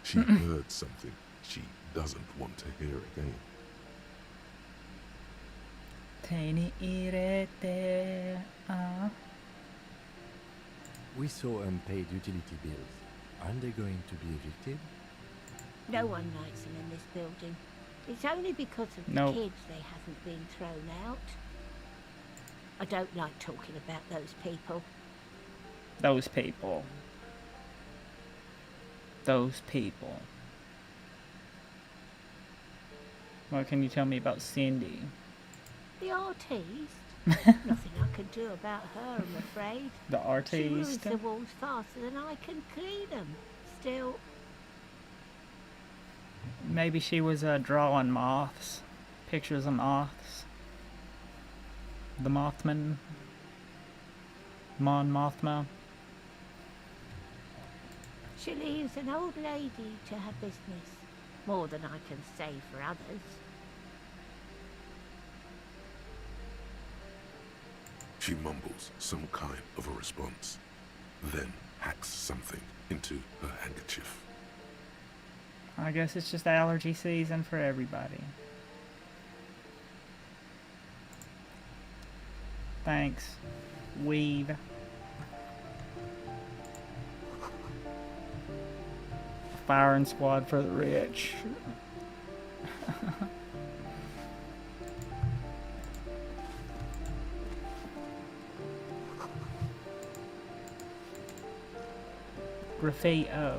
She heard something she doesn't want to hear again. Tiny irete. We saw unpaid utility bills. Aren't they going to be evicted? No one likes them in this building. It's only because of the Nope. kids they haven't been thrown out. I don't like talking about those people. Those people. Those people. What can you tell me about Cindy? The artiste? Nothing I can do about her, I'm afraid. The She moves artist? the walls faster than I can clean them. Still, Maybe she was drawing moths. Pictures of moths. The Mothman. Mon Mothma. she leaves an old lady to her business. More than I can say for others. She mumbles some kind of a response, then hacks something into her handkerchief. I guess it's just allergy season for everybody. Thanks. Weave. Firing squad for the rich. Graffito.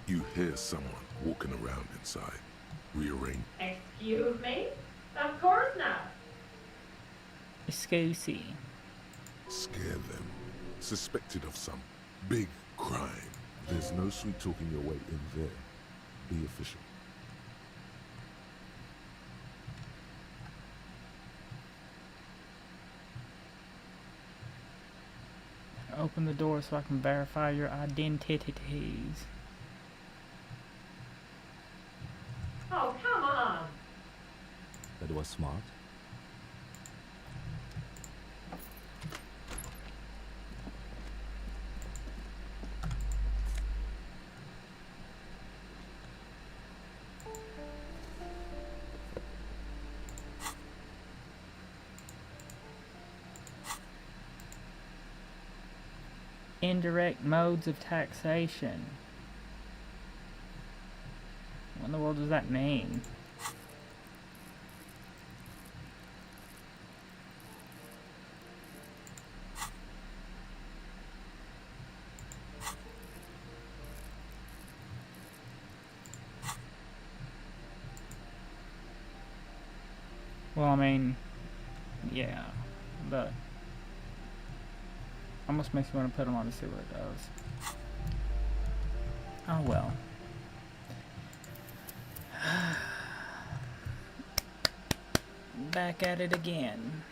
You hear someone walking around inside, rearrange. Excuse me? Of course not. Excuse. Scare them. Suspected of some big crime. There's no sweet talking your way in there. Be official. Open the door so I can verify your identities. Oh, come on. That was smart. Indirect modes of taxation. What in the world does that mean? Well, I mean, yeah, but almost makes me want to put them on to see what it does. Oh well. Back at it again.